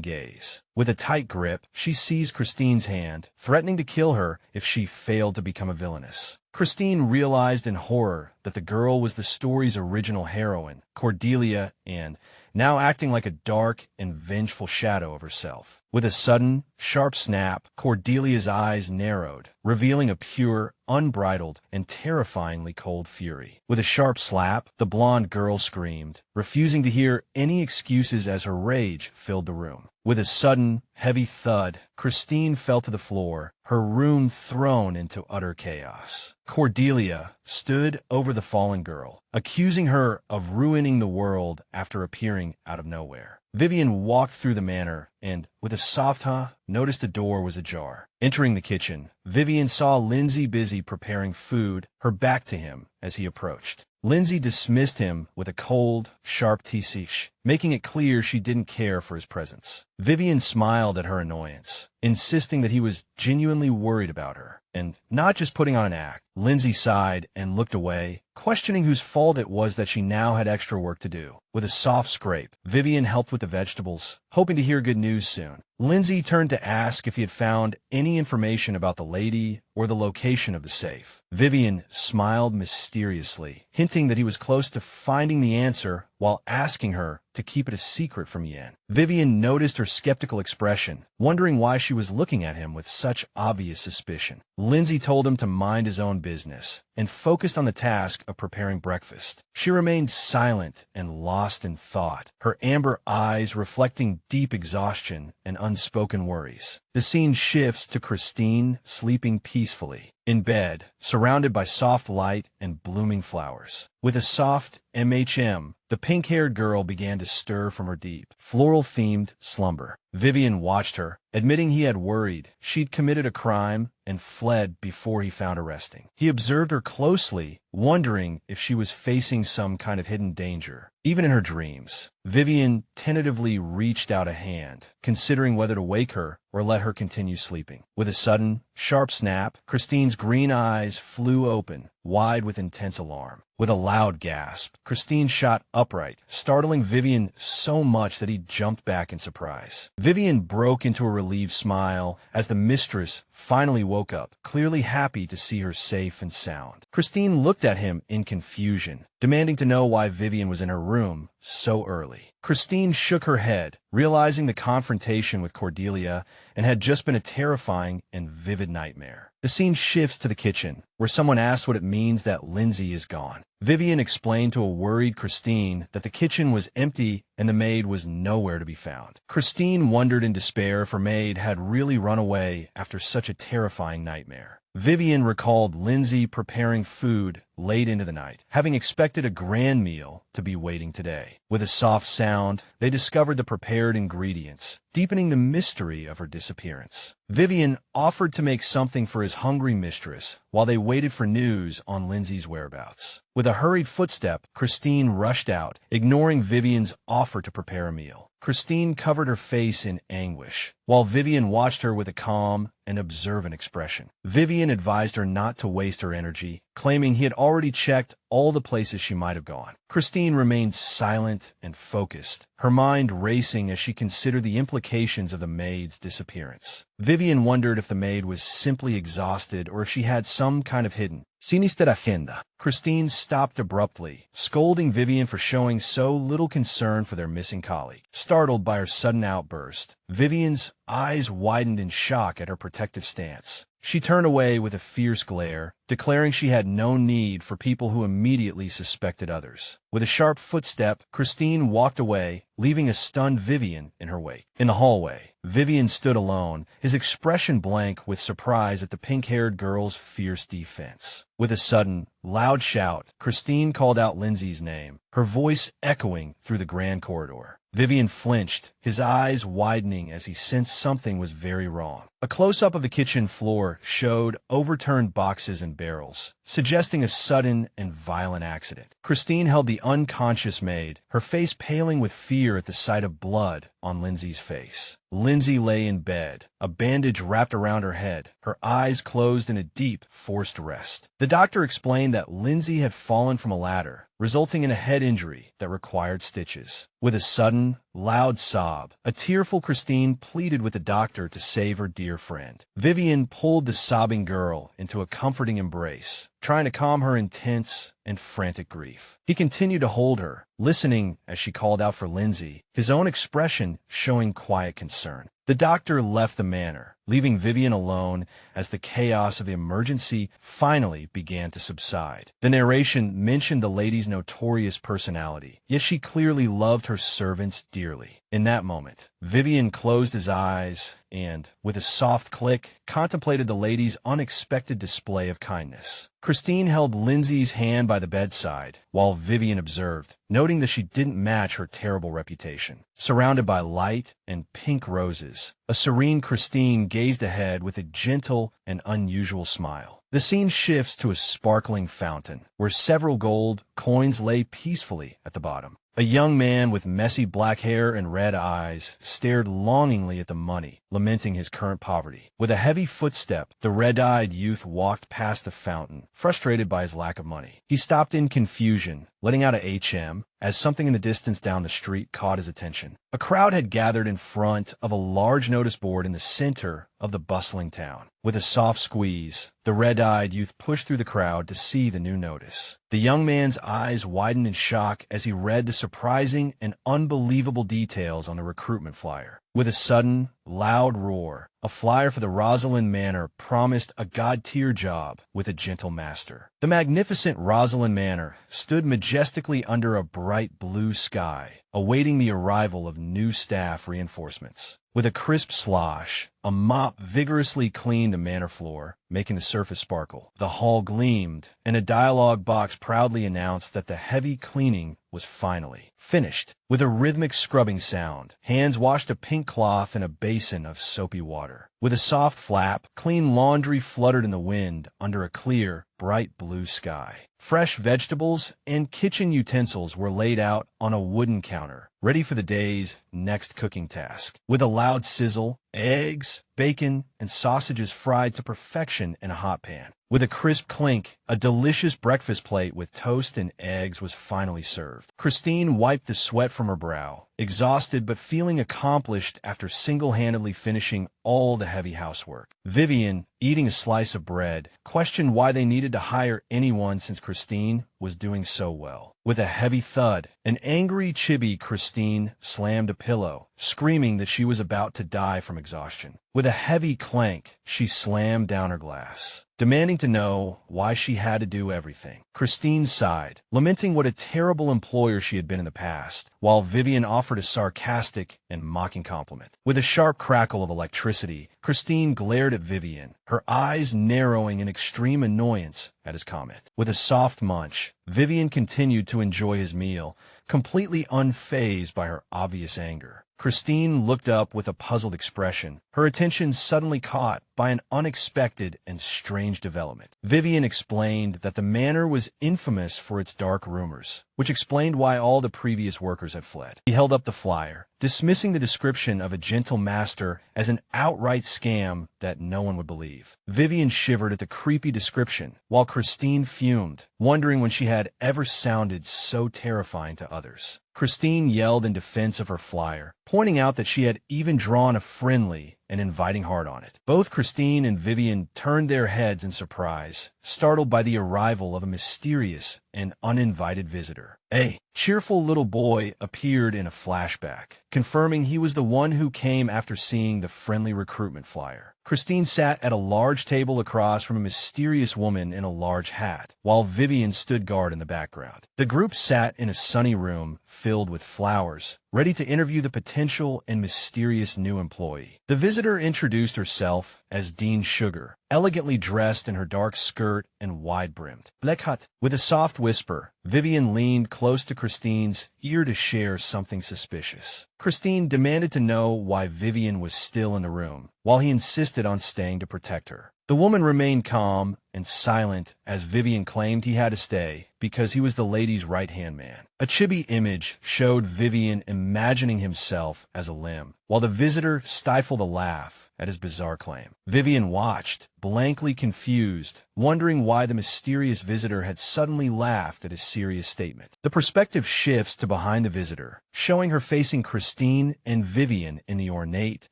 gaze. With a tight grip, she seized Christine's hand, threatening to kill her if she failed to become a villainess. Christine realized in horror that the girl was the story's original heroine, Cordelia, and now acting like a dark and vengeful shadow of herself. With a sudden, sharp snap, Cordelia's eyes narrowed, revealing a pure, unbridled, and terrifyingly cold fury. With a sharp slap, the blonde girl screamed, refusing to hear any excuses as her rage filled the room. With a sudden, heavy thud, Christine fell to the floor, her room thrown into utter chaos. Cordelia stood over the fallen girl, accusing her of ruining the world after appearing out of nowhere. Vivian walked through the manor and, with a soft huh, noticed the door was ajar. Entering the kitchen, Vivian saw Lindsay busy preparing food, her back to him as he approached. Lindsay dismissed him with a cold, sharp tsh, making it clear she didn't care for his presence. Vivian smiled at her annoyance, insisting that he was genuinely worried about her, and not just putting on an act. Lindsay sighed and looked away, questioning whose fault it was that she now had extra work to do. With a soft scrape, Vivian helped with the vegetables, hoping to hear good news soon. Lindsay turned to ask if he had found any information about the lady or the location of the safe. Vivian smiled mysteriously, hinting that he was close to finding the answer while asking her to keep it a secret from Yen. Vivian noticed her skeptical expression, wondering why she was looking at him with such obvious suspicion. Lindsay told him to mind his own business and focused on the task of preparing breakfast. She remained silent and lost in thought, her amber eyes reflecting deep exhaustion and unspoken worries. The scene shifts to Christine sleeping peacefully, in bed, surrounded by soft light and blooming flowers. With a soft MHM, the pink-haired girl began to stir from her deep, floral-themed slumber. Vivian watched her, admitting he had worried she'd committed a crime and fled before he found her resting. He observed her closely, wondering if she was facing some kind of hidden danger. Even in her dreams, Vivian tentatively reached out a hand, considering whether to wake her or let her continue sleeping. With a sudden, sharp snap, Christine's green eyes flew open, wide with intense alarm. With a loud gasp, Christine shot upright, startling Vivian so much that he jumped back in surprise. Vivian broke into a relieved smile as the mistress finally woke up, clearly happy to see her safe and sound. Christine looked at him in confusion, demanding to know why Vivian was in her room so early. Christine shook her head, realizing the confrontation with Cordelia and had just been a terrifying and vivid nightmare. The scene shifts to the kitchen. where someone asks what it means that Lindsay is gone. Vivian explained to a worried Christine that the kitchen was empty and the maid was nowhere to be found. Christine wondered in despair if her maid had really run away after such a terrifying nightmare. Vivian recalled Lindsay preparing food late into the night, having expected a grand meal to be waiting today. With a soft sound, they discovered the prepared ingredients, deepening the mystery of her disappearance. Vivian offered to make something for his hungry mistress while they waited for news on Lindsay's whereabouts. With a hurried footstep, Christine rushed out, ignoring Vivian's offer to prepare a meal. Christine covered her face in anguish, while Vivian watched her with a calm and observant expression. Vivian advised her not to waste her energy, claiming he had already checked all the places she might have gone. Christine remained silent and focused, her mind racing as she considered the implications of the maid's disappearance. Vivian wondered if the maid was simply exhausted or if she had some kind of hidden, sinister agenda. Christine stopped abruptly, scolding Vivian for showing so little concern for their missing colleague. Startled by her sudden outburst, Vivian's eyes widened in shock at her protective stance. She turned away with a fierce glare, declaring she had no need for people who immediately suspected others. With a sharp footstep, Christine walked away, leaving a stunned Vivian in her wake. In the hallway, Vivian stood alone, his expression blank with surprise at the pink-haired girl's fierce defense. With a sudden, loud shout, Christine called out Lindsay's name, her voice echoing through the grand corridor. Vivian flinched, his eyes widening as he sensed something was very wrong. A close-up of the kitchen floor showed overturned boxes and barrels, suggesting a sudden and violent accident. Christine held the unconscious maid, her face paling with fear at the sight of blood on Lindsay's face. Lindsay lay in bed, a bandage wrapped around her head, her eyes closed in a deep, forced rest. The doctor explained that Lindsay had fallen from a ladder, resulting in a head injury that required stitches. With a sudden, loud sob, a tearful Christine pleaded with the doctor to save her dear friend. Vivian pulled the sobbing girl into a comforting embrace, trying to calm her intense and frantic grief. He continued to hold her, listening as she called out for Lindsay, his own expression showing quiet concern. The doctor left the manor, leaving Vivian alone as the chaos of the emergency finally began to subside. The narration mentioned the lady's notorious personality, yet she clearly loved her servants dearly. In that moment, Vivian closed his eyes and, with a soft click, contemplated the lady's unexpected display of kindness. Christine held Lindsay's hand by the bedside, while Vivian observed, noting that she didn't match her terrible reputation. Surrounded by light and pink roses, a serene Christine gazed ahead with a gentle and unusual smile. The scene shifts to a sparkling fountain, where several gold coins lay peacefully at the bottom. A young man with messy black hair and red eyes stared longingly at the money, lamenting his current poverty. With a heavy footstep, the red-eyed youth walked past the fountain, frustrated by his lack of money. He stopped in confusion, letting out a HM, as something in the distance down the street caught his attention. A crowd had gathered in front of a large notice board in the center of the bustling town. With a soft squeeze, the red-eyed youth pushed through the crowd to see the new notice. The young man's eyes widened in shock as he read the surprising and unbelievable details on the recruitment flyer. With a sudden, loud roar, a flyer for the Rosalind Manor promised a god-tier job with a gentle master. The magnificent Rosalind Manor stood majestically under a bright blue sky, awaiting the arrival of new staff reinforcements. With a crisp slosh, a mop vigorously cleaned the manor floor, making the surface sparkle. The hall gleamed, and a dialogue box proudly announced that the heavy cleaning was finally finished. With a rhythmic scrubbing sound, hands washed a pink cloth in a basin of soapy water. With a soft flap, clean laundry fluttered in the wind under a clear, bright blue sky. Fresh vegetables and kitchen utensils were laid out on a wooden counter, ready for the day's next cooking task. With a loud sizzle, eggs, bacon, and sausages fried to perfection in a hot pan. With a crisp clink, a delicious breakfast plate with toast and eggs was finally served. Christine wiped the sweat from her brow, exhausted but feeling accomplished after single-handedly finishing all the heavy housework. Vivian, eating a slice of bread, questioned why they needed to hire anyone since Christine was doing so well. With a heavy thud, an angry chibi Christine slammed a pillow, screaming that she was about to die from exhaustion. With a heavy clank, she slammed down her glass. demanding to know why she had to do everything. Christine sighed, lamenting what a terrible employer she had been in the past, while Vivian offered a sarcastic and mocking compliment. With a sharp crackle of electricity, Christine glared at Vivian, her eyes narrowing in extreme annoyance at his comment. With a soft munch, Vivian continued to enjoy his meal, completely unfazed by her obvious anger. Christine looked up with a puzzled expression, her attention suddenly caught by an unexpected and strange development. Vivian explained that the manor was infamous for its dark rumors, which explained why all the previous workers had fled. He held up the flyer, dismissing the description of a gentle master as an outright scam that no one would believe. Vivian shivered at the creepy description, while Christine fumed, wondering when she had ever sounded so terrifying to others. Christine yelled in defense of her flyer, pointing out that she had even drawn a friendly and inviting heart on it. Both Christine and Vivian turned their heads in surprise, startled by the arrival of a mysterious and uninvited visitor. A cheerful little boy appeared in a flashback, confirming he was the one who came after seeing the friendly recruitment flyer. Christine sat at a large table across from a mysterious woman in a large hat, while Vivian stood guard in the background. The group sat in a sunny room filled with flowers, ready to interview the potential and mysterious new employee. The visitor introduced herself as Dean Sugar, elegantly dressed in her dark skirt and wide-brimmed black hat. With a soft whisper, Vivian leaned close to Christine's ear to share something suspicious. Christine demanded to know why Vivian was still in the room, while he insisted on staying to protect her. The woman remained calm and silent as Vivian claimed he had to stay because he was the lady's right-hand man. A chibi image showed Vivian imagining himself as a limb, while the visitor stifled a laugh at his bizarre claim. Vivian watched, blankly confused, wondering why the mysterious visitor had suddenly laughed at his serious statement. The perspective shifts to behind the visitor, showing her facing Christine and Vivian in the ornate,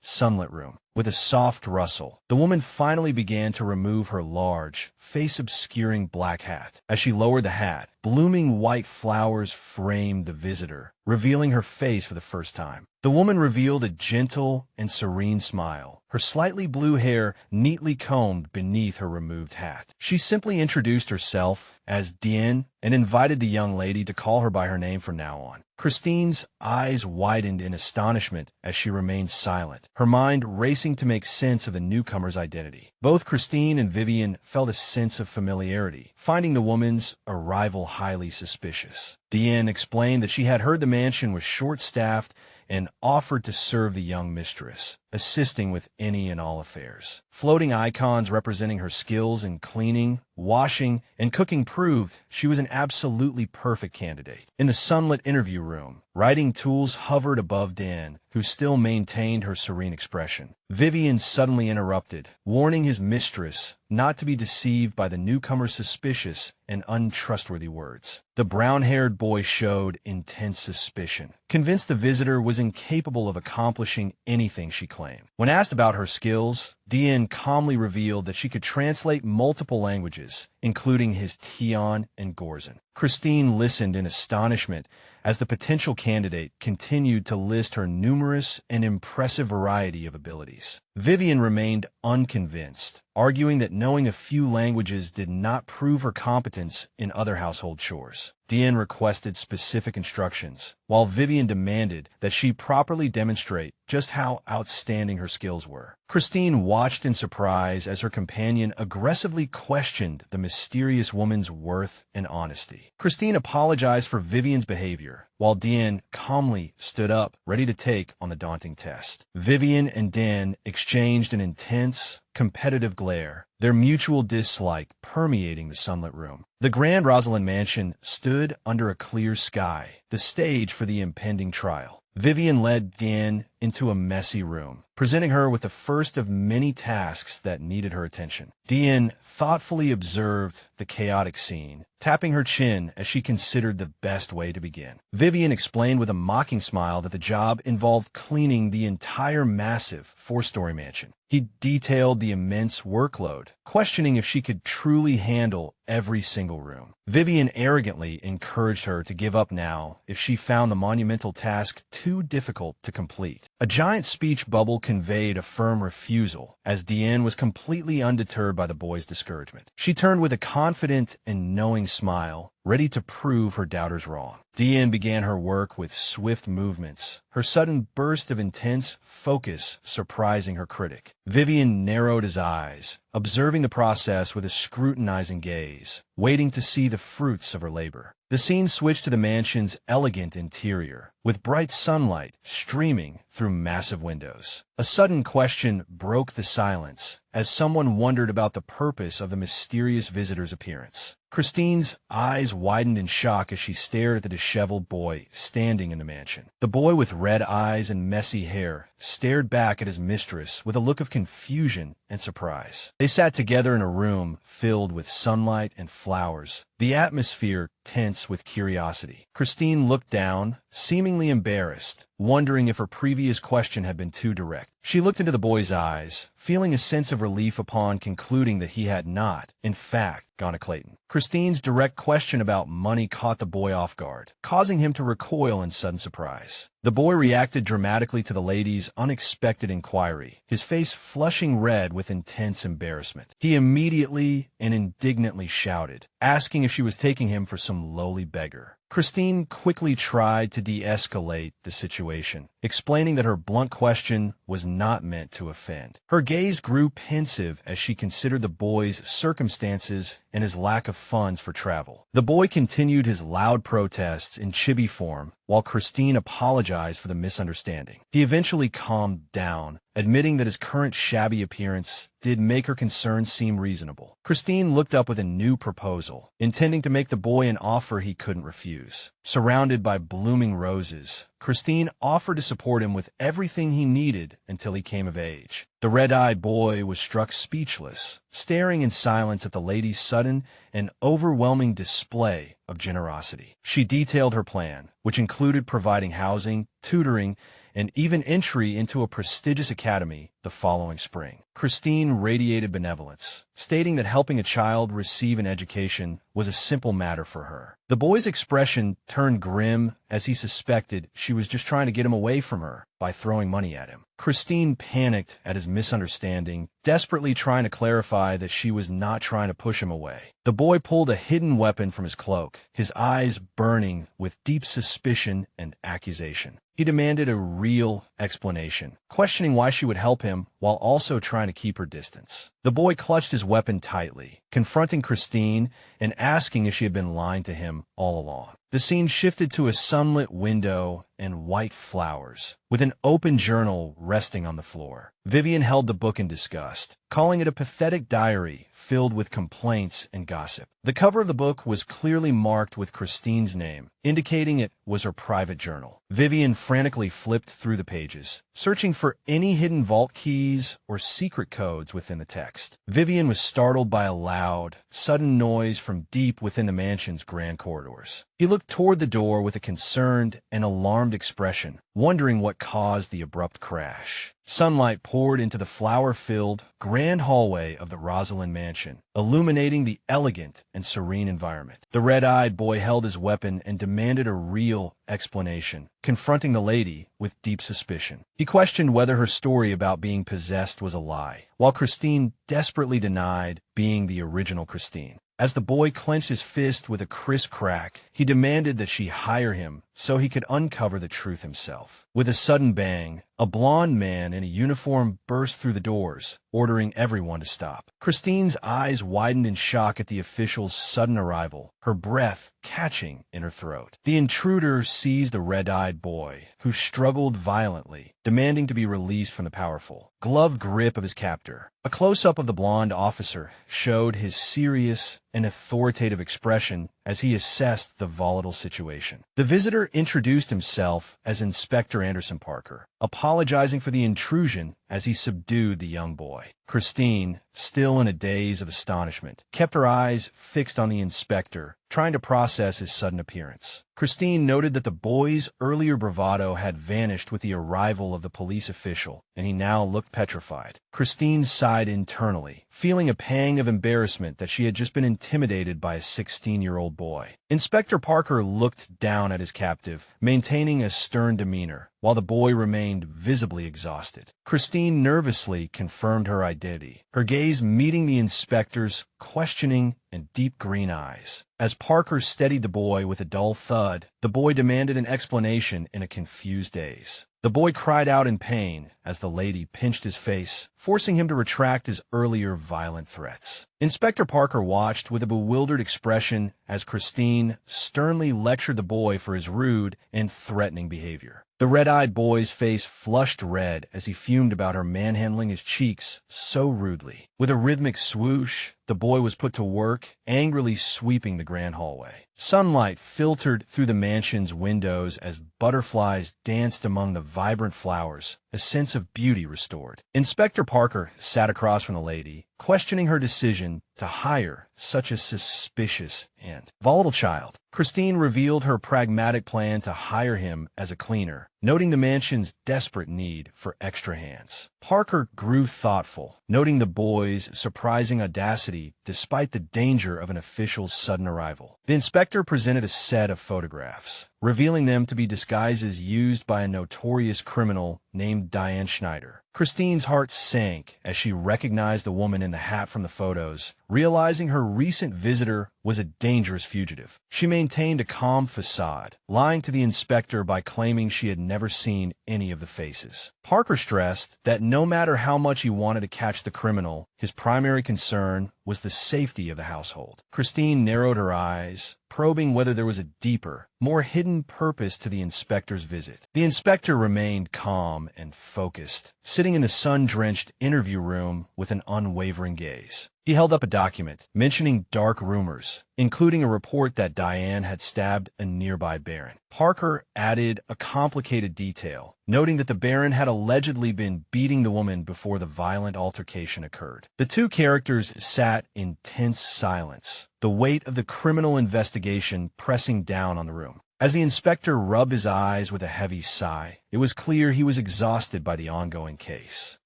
sunlit room. With a soft rustle, the woman finally began to remove her large, face-obscuring black hat. As she lowered the hat, blooming white flowers framed the visitor, revealing her face for the first time. The woman revealed a gentle and serene smile, her slightly blue hair neatly combed beneath her removed hat. She simply introduced herself as Diane and invited the young lady to call her by her name from now on. Christine's eyes widened in astonishment as she remained silent, her mind racing to make sense of the newcomer's identity. Both Christine and Vivian felt a sense of familiarity, finding the woman's arrival highly suspicious. Diane explained that she had heard the mansion was short-staffed and offered to serve the young mistress, assisting with any and all affairs. Floating icons representing her skills in cleaning, washing, and cooking proved she was an absolutely perfect candidate. In the sunlit interview room, writing tools hovered above Dan, who still maintained her serene expression. Vivian suddenly interrupted, warning his mistress not to be deceived by the newcomer's suspicious and untrustworthy words. The brown-haired boy showed intense suspicion, convinced the visitor was incapable of accomplishing anything she claimed. When asked about her skills, Diane calmly revealed that she could translate multiple languages, including his Tion and Gorzan. Christine listened in astonishment as the potential candidate continued to list her numerous and impressive variety of abilities. Vivian remained unconvinced, arguing that knowing a few languages did not prove her competence in other household chores. Diane requested specific instructions, while Vivian demanded that she properly demonstrate just how outstanding her skills were. Christine watched in surprise as her companion aggressively questioned the mysterious woman's worth and honesty. Christine apologized for Vivian's behavior, while Diane calmly stood up, ready to take on the daunting test. Vivian and Dan exchanged an intense, competitive glare, their mutual dislike permeating the sunlit room. The Grand Rosalind Mansion stood under a clear sky, the stage for the impending trial. Vivian led Dan into a messy room, presenting her with the first of many tasks that needed her attention. Diane thoughtfully observed the chaotic scene, tapping her chin as she considered the best way to begin. Vivian explained with a mocking smile that the job involved cleaning the entire massive four-story mansion. He detailed the immense workload, questioning if she could truly handle every single room. Vivian arrogantly encouraged her to give up now if she found the monumental task too difficult to complete. A giant speech bubble conveyed a firm refusal, as Diane was completely undeterred by the boy's discouragement. She turned with a confident and knowing smile, ready to prove her doubters wrong. Diane began her work with swift movements, her sudden burst of intense focus surprising her critic. Vivian narrowed his eyes, observing the process with a scrutinizing gaze, waiting to see the fruits of her labor. The scene switched to the mansion's elegant interior, with bright sunlight streaming through massive windows. A sudden question broke the silence, as someone wondered about the purpose of the mysterious visitor's appearance. Christine's eyes widened in shock as she stared at the disheveled boy standing in the mansion. The boy with red eyes and messy hair stared back at his mistress with a look of confusion and surprise. They sat together in a room filled with sunlight and flowers, the atmosphere tense with curiosity. Christine looked down, seemingly embarrassed, wondering if her previous question had been too direct. She looked into the boy's eyes, feeling a sense of relief upon concluding that he had not, in fact, gone to Clayton. Christine's direct question about money caught the boy off guard, causing him to recoil in sudden surprise. The boy reacted dramatically to the lady's unexpected inquiry, his face flushing red with intense embarrassment. He immediately and indignantly shouted, asking if she was taking him for some lowly beggar. Christine quickly tried to de-escalate the situation, explaining that her blunt question was not meant to offend. Her gaze grew pensive as she considered the boy's circumstances and his lack of funds for travel. The boy continued his loud protests in chibi form, while Christine apologized for the misunderstanding. He eventually calmed down, admitting that his current shabby appearance did make her concerns seem reasonable. Christine looked up with a new proposal, intending to make the boy an offer he couldn't refuse. Surrounded by blooming roses, Christine offered to support him with everything he needed until he came of age. The red-eyed boy was struck speechless, staring in silence at the lady's sudden and overwhelming display of generosity. She detailed her plan, which included providing housing, tutoring, and even entry into a prestigious academy the following spring. Christine radiated benevolence, stating that helping a child receive an education was a simple matter for her. The boy's expression turned grim as he suspected she was just trying to get him away from her by throwing money at him. Christine panicked at his misunderstanding, desperately trying to clarify that she was not trying to push him away. The boy pulled a hidden weapon from his cloak, his eyes burning with deep suspicion and accusation. He demanded a real explanation, questioning why she would help him while also trying to keep her distance. The boy clutched his weapon tightly, confronting Christine and asking if she had been lying to him all along. The scene shifted to a sunlit window and white flowers, with an open journal resting on the floor. Vivian held the book in disgust, calling it a pathetic diary filled with complaints and gossip. The cover of the book was clearly marked with Christine's name, indicating it was her private journal. Vivian frantically flipped through the pages, searching for any hidden vault keys or secret codes within the text. Vivian was startled by a loud, sudden noise from deep within the mansion's grand corridors. He looked toward the door with a concerned and alarmed expression, wondering what caused the abrupt crash. Sunlight poured into the flower-filled, grand hallway of the Rosalind mansion, illuminating the elegant and serene environment. The red-eyed boy held his weapon and demanded a real explanation, confronting the lady with deep suspicion. He questioned whether her story about being possessed was a lie, while Christine desperately denied being the original Christine. As the boy clenched his fist with a crisp crack, he demanded that she hire him so he could uncover the truth himself. With a sudden bang, a blond man in a uniform burst through the doors, ordering everyone to stop. Christine's eyes widened in shock at the official's sudden arrival, her breath catching in her throat. The intruder seized the red-eyed boy, who struggled violently, demanding to be released from the powerful, gloved grip of his captor. A close-up of the blonde officer showed his serious and authoritative expression as he assessed the volatile situation. The visitor introduced himself as Inspector Anderson Parker, apologizing for the intrusion as he subdued the young boy. Christine, still in a daze of astonishment, kept her eyes fixed on the inspector, trying to process his sudden appearance. Christine noted that the boy's earlier bravado had vanished with the arrival of the police official, and he now looked petrified. Christine sighed internally, feeling a pang of embarrassment that she had just been intimidated by a 16-year-old boy. Inspector Parker looked down at his captive, maintaining a stern demeanor, while the boy remained visibly exhausted. Christine nervously confirmed her identity, her gaze meeting the inspector's questioning and deep green eyes. As Parker steadied the boy with a dull thud, the boy demanded an explanation in a confused daze. The boy cried out in pain as the lady pinched his face, forcing him to retract his earlier violent threats. Inspector Parker watched with a bewildered expression as Christine sternly lectured the boy for his rude and threatening behavior. The red-eyed boy's face flushed red as he fumed about her manhandling his cheeks so rudely. With a rhythmic swoosh, the boy was put to work, angrily sweeping the grand hallway. Sunlight filtered through the mansion's windows as butterflies danced among the vibrant flowers, a sense of beauty restored. Inspector Parker sat across from the lady, questioning her decision to hire such a suspicious and volatile child. Christine revealed her pragmatic plan to hire him as a cleaner, noting the mansion's desperate need for extra hands. Parker grew thoughtful, noting the boy's surprising audacity despite the danger of an official's sudden arrival. The inspector presented a set of photographs, revealing them to be disguises used by a notorious criminal named Diane Schneider. Christine's heart sank as she recognized the woman in the hat from the photos, realizing her recent visitor was a dangerous fugitive. She maintained a calm facade, lying to the inspector by claiming she had never seen any of the faces. Parker stressed that no matter how much he wanted to catch the criminal, his primary concern was the safety of the household. Christine narrowed her eyes, probing whether there was a deeper, more hidden purpose to the inspector's visit. The inspector remained calm and focused, sitting in the sun-drenched interview room with an unwavering gaze. He held up a document, mentioning dark rumors, including a report that Diane had stabbed a nearby baron. Parker added a complicated detail, noting that the baron had allegedly been beating the woman before the violent altercation occurred. The two characters sat in tense silence, the weight of the criminal investigation pressing down on the room. As the inspector rubbed his eyes with a heavy sigh, it was clear he was exhausted by the ongoing case.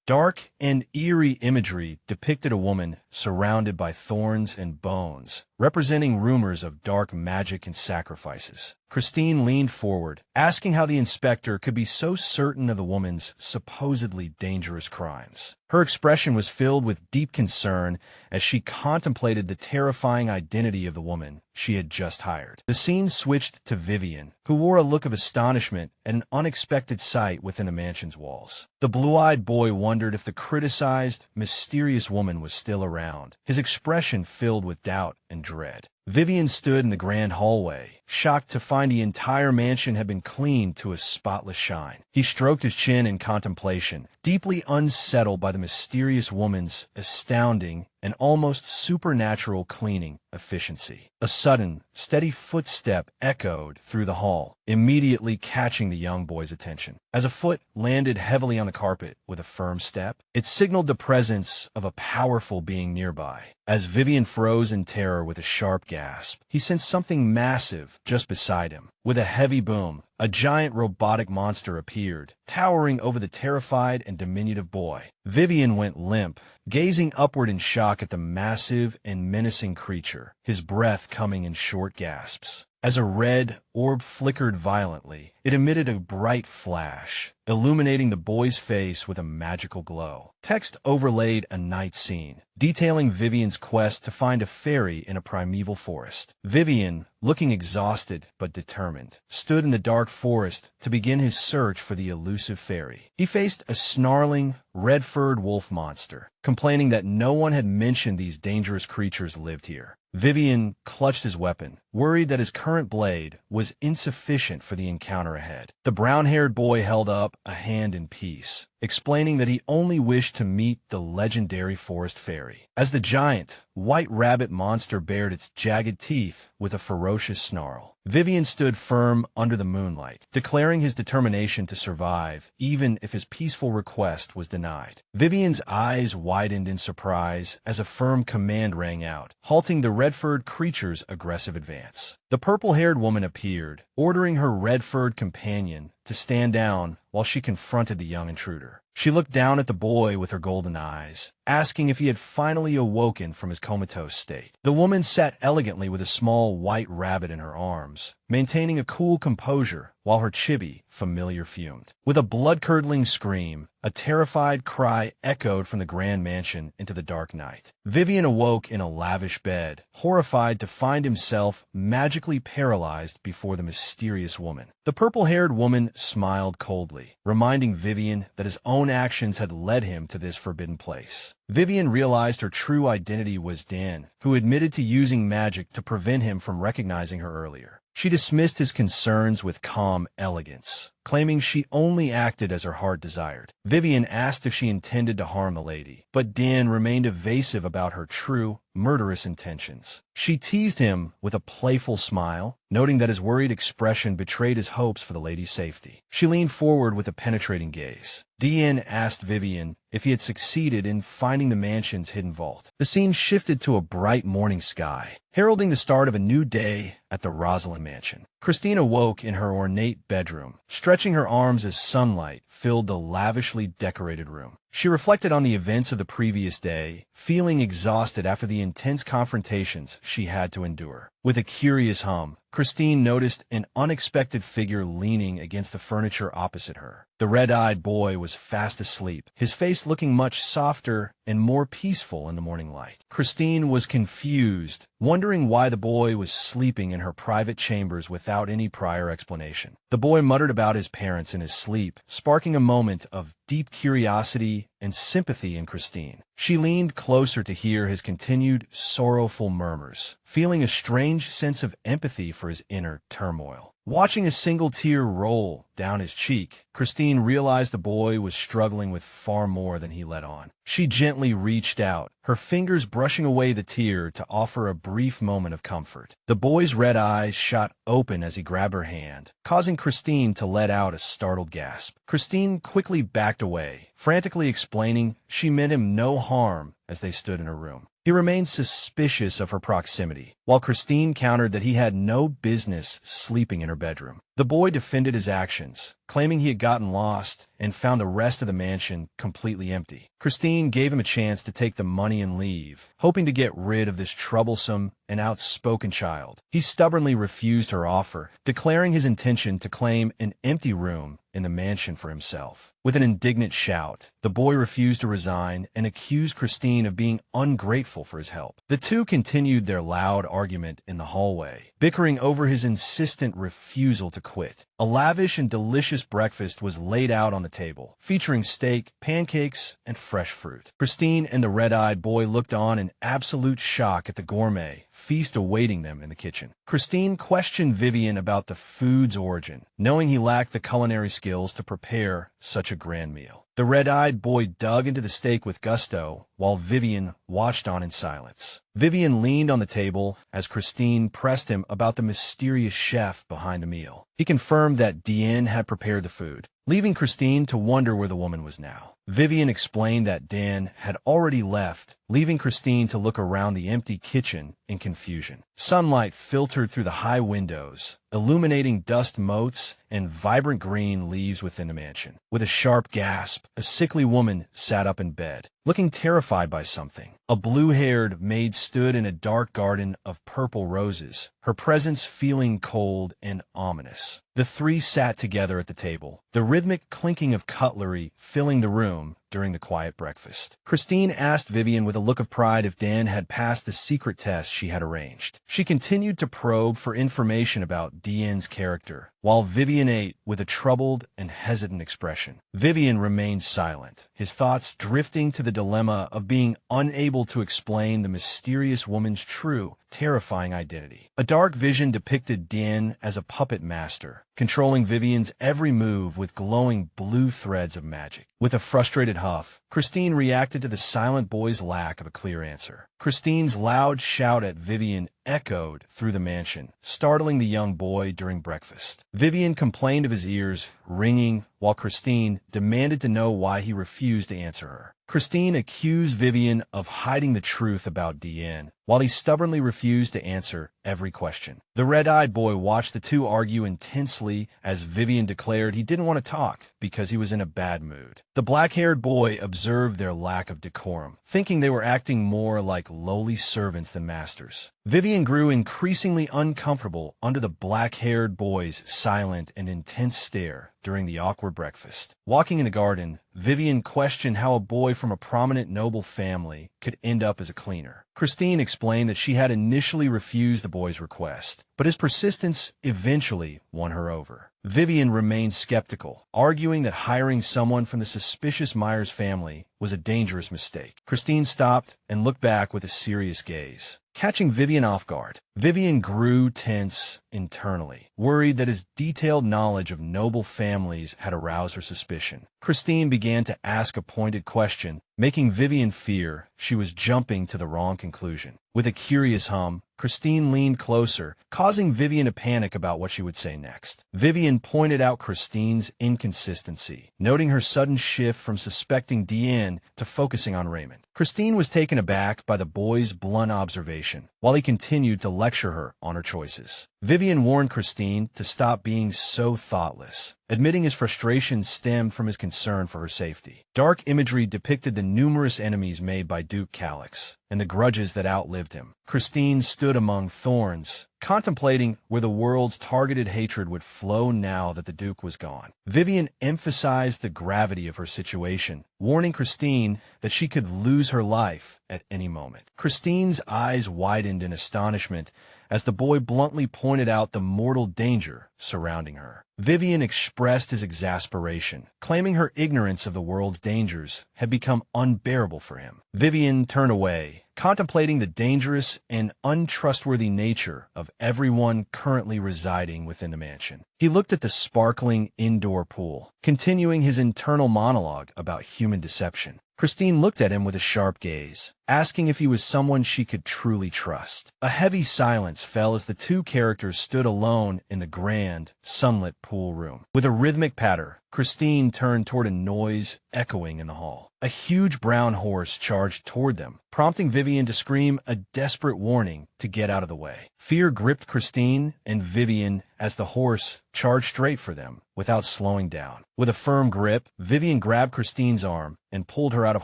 Dark and eerie imagery depicted a woman surrounded by thorns and bones, representing rumors of dark magic and sacrifices. Christine leaned forward, asking how the inspector could be so certain of the woman's supposedly dangerous crimes. Her expression was filled with deep concern as she contemplated the terrifying identity of the woman she had just hired. The scene switched to Vivian, who wore a look of astonishment at an unexpected sight within the mansion's walls. The blue-eyed boy wondered if the criticized, mysterious woman was still around, his expression filled with doubt and dread. Vivian stood in the grand hallway, shocked to find the entire mansion had been cleaned to a spotless shine. He stroked his chin in contemplation, deeply unsettled by the mysterious woman's astounding and almost supernatural cleaning efficiency. A sudden, steady footstep echoed through the hall, immediately catching the young boy's attention. As a foot landed heavily on the carpet with a firm step, it signaled the presence of a powerful being nearby. As Vivian froze in terror with a sharp gasp, he sensed something massive just beside him. With a heavy boom, a giant robotic monster appeared, towering over the terrified and diminutive boy. Vivian went limp, gazing upward in shock at the massive and menacing creature, his breath coming in short gasps. As a red orb flickered violently, it emitted a bright flash, illuminating the boy's face with a magical glow. Text overlaid a night scene, detailing Vivian's quest to find a fairy in a primeval forest. Vivian, looking exhausted but determined, stood in the dark forest to begin his search for the elusive fairy. He faced a snarling, red-furred wolf monster, complaining that no one had mentioned these dangerous creatures lived here. Vivian clutched his weapon, worried that his current blade was insufficient for the encounter ahead. The brown-haired boy held up a hand in peace, explaining that he only wished to meet the legendary forest fairy. As the giant, white rabbit monster bared its jagged teeth with a ferocious snarl, Vivian stood firm under the moonlight, declaring his determination to survive, even if his peaceful request was denied. Vivian's eyes widened in surprise as a firm command rang out, halting the red-furred creature's aggressive advance. The purple-haired woman appeared, ordering her red-furred companion to stand down while she confronted the young intruder. She looked down at the boy with her golden eyes, asking if he had finally awoken from his comatose state. The woman sat elegantly with a small white rabbit in her arms, maintaining a cool composure while her chibi familiar fumed. With a blood-curdling scream, a terrified cry echoed from the grand mansion into the dark night. Vivian awoke in a lavish bed, horrified to find himself magically paralyzed before the mysterious woman. The purple-haired woman smiled coldly, reminding Vivian that his own actions had led him to this forbidden place. Vivian realized her true identity was Diane, who admitted to using magic to prevent him from recognizing her earlier. She dismissed his concerns with calm elegance, claiming she only acted as her heart desired. Vivian asked if she intended to harm the lady, but Diane remained evasive about her true, murderous intentions. She teased him with a playful smile, noting that his worried expression betrayed his hopes for the lady's safety. She leaned forward with a penetrating gaze. Diane asked Vivian if he had succeeded in finding the mansion's hidden vault. The scene shifted to a bright morning sky, heralding the start of a new day at the Rosalind mansion. Christine awoke in her ornate bedroom, stretching her arms as sunlight filled the lavishly decorated room. She reflected on the events of the previous day, feeling exhausted after the intense confrontations she had to endure. With a curious hum, Christine noticed an unexpected figure leaning against the furniture opposite her. The red-eyed boy was fast asleep, his face looking much softer and more peaceful in the morning light. Christine was confused, wondering why the boy was sleeping in her private chambers without any prior explanation. The boy muttered about his parents in his sleep, sparking a moment of deep curiosity and sympathy in Christine. She leaned closer to hear his continued sorrowful murmurs, feeling a strange sense of empathy for his inner turmoil. Watching a single tear roll down his cheek, Christine realized the boy was struggling with far more than he let on. She gently reached out, her fingers brushing away the tear to offer a brief moment of comfort. The boy's red eyes shot open as he grabbed her hand, causing Christine to let out a startled gasp. Christine quickly backed away, frantically explaining she meant him no harm as they stood in her room. He remained suspicious of her proximity, while Christine countered that he had no business sleeping in her bedroom. The boy defended his actions, claiming he had gotten lost and found the rest of the mansion completely empty. Christine gave him a chance to take the money and leave, hoping to get rid of this troublesome and outspoken child. He stubbornly refused her offer, declaring his intention to claim an empty room in the mansion for himself. With an indignant shout, the boy refused to resign and accused Christine of being ungrateful for his help. The two continued their loud argument in the hallway, bickering over his insistent refusal to quit. A lavish and delicious breakfast was laid out on the table, featuring steak, pancakes, and fresh fruit. Christine and the red-eyed boy looked on in absolute shock at the gourmet feast awaiting them in the kitchen. Christine questioned Vivian about the food's origin, knowing he lacked the culinary skills to prepare such a grand meal. The red-eyed boy dug into the steak with gusto, while Vivian watched on in silence. Vivian leaned on the table as Christine pressed him about the mysterious chef behind the meal. He confirmed that Diane had prepared the food, leaving Christine to wonder where the woman was now. Vivian explained that Dan had already left, leaving Christine to look around the empty kitchen in confusion. Sunlight filtered through the high windows, illuminating dust motes and vibrant green leaves within the mansion. With a sharp gasp, a sickly woman sat up in bed, looking terrified by something. A blue-haired maid stood in a dark garden of purple roses, her presence feeling cold and ominous. The three sat together at the table, the rhythmic clinking of cutlery filling the room during the quiet breakfast. Christine asked Vivian with a look of pride if Dan had passed the secret test she had arranged. She continued to probe for information about Diane's character, while Vivian ate with a troubled and hesitant expression. Vivian remained silent, his thoughts drifting to the dilemma of being unable to explain the mysterious woman's true, terrifying identity. A dark vision depicted Diane as a puppet master, controlling Vivian's every move with glowing blue threads of magic. With a frustrated huff, Christine reacted to the silent boy's lack of a clear answer. Christine's loud shout at Vivian echoed through the mansion, startling the young boy during breakfast. Vivian complained of his ears ringing while Christine demanded to know why he refused to answer her. Christine accused Vivian of hiding the truth about Diane, while he stubbornly refused to answer every question. The red-eyed boy watched the two argue intensely as Vivian declared he didn't want to talk because he was in a bad mood. The black-haired boy observed their lack of decorum, thinking they were acting more like lowly servants than masters. Vivian grew increasingly uncomfortable under the black-haired boy's silent and intense stare during the awkward breakfast. Walking in the garden, Vivian questioned how a boy from a prominent noble family could end up as a cleaner. Christine explained that she had initially refused the boy's request, but his persistence eventually won her over. Vivian remained skeptical, arguing that hiring someone from the suspicious Myers family was a dangerous mistake. Christine stopped and looked back with a serious gaze. Catching Vivian off guard, Vivian grew tense internally, worried that his detailed knowledge of noble families had aroused her suspicion. Christine began to ask a pointed question, making Vivian fear she was jumping to the wrong conclusion. With a curious hum, Christine leaned closer, causing Vivian to panic about what she would say next. Vivian pointed out Christine's inconsistency, noting her sudden shift from suspecting Diane to focusing on Raymond. Christine was taken aback by the boy's blunt observation, while he continued to lecture her on her choices. Vivian warned Christine to stop being so thoughtless, admitting his frustration stemmed from his concern for her safety. Dark imagery depicted the numerous enemies made by Duke Calix and the grudges that outlived him. Christine stood among thorns, contemplating where the world's targeted hatred would flow now that the Duke was gone. Vivian emphasized the gravity of her situation, warning Christine that she could lose her life at any moment. Christine's eyes widened in astonishment as the boy bluntly pointed out the mortal danger surrounding her. Vivian expressed his exasperation, claiming her ignorance of the world's dangers had become unbearable for him. Vivian turned away, contemplating the dangerous and untrustworthy nature of everyone currently residing within the mansion. He looked at the sparkling indoor pool, continuing his internal monologue about human deception. Christine looked at him with a sharp gaze, asking if he was someone she could truly trust. A heavy silence fell as the two characters stood alone in the grand, sunlit pool room. With a rhythmic patter, Christine turned toward a noise echoing in the hall. A huge brown horse charged toward them, prompting Vivian to scream a desperate warning to get out of the way. Fear gripped Christine and Vivian as the horse charged straight for them without slowing down. With a firm grip, Vivian grabbed Christine's arm and pulled her out of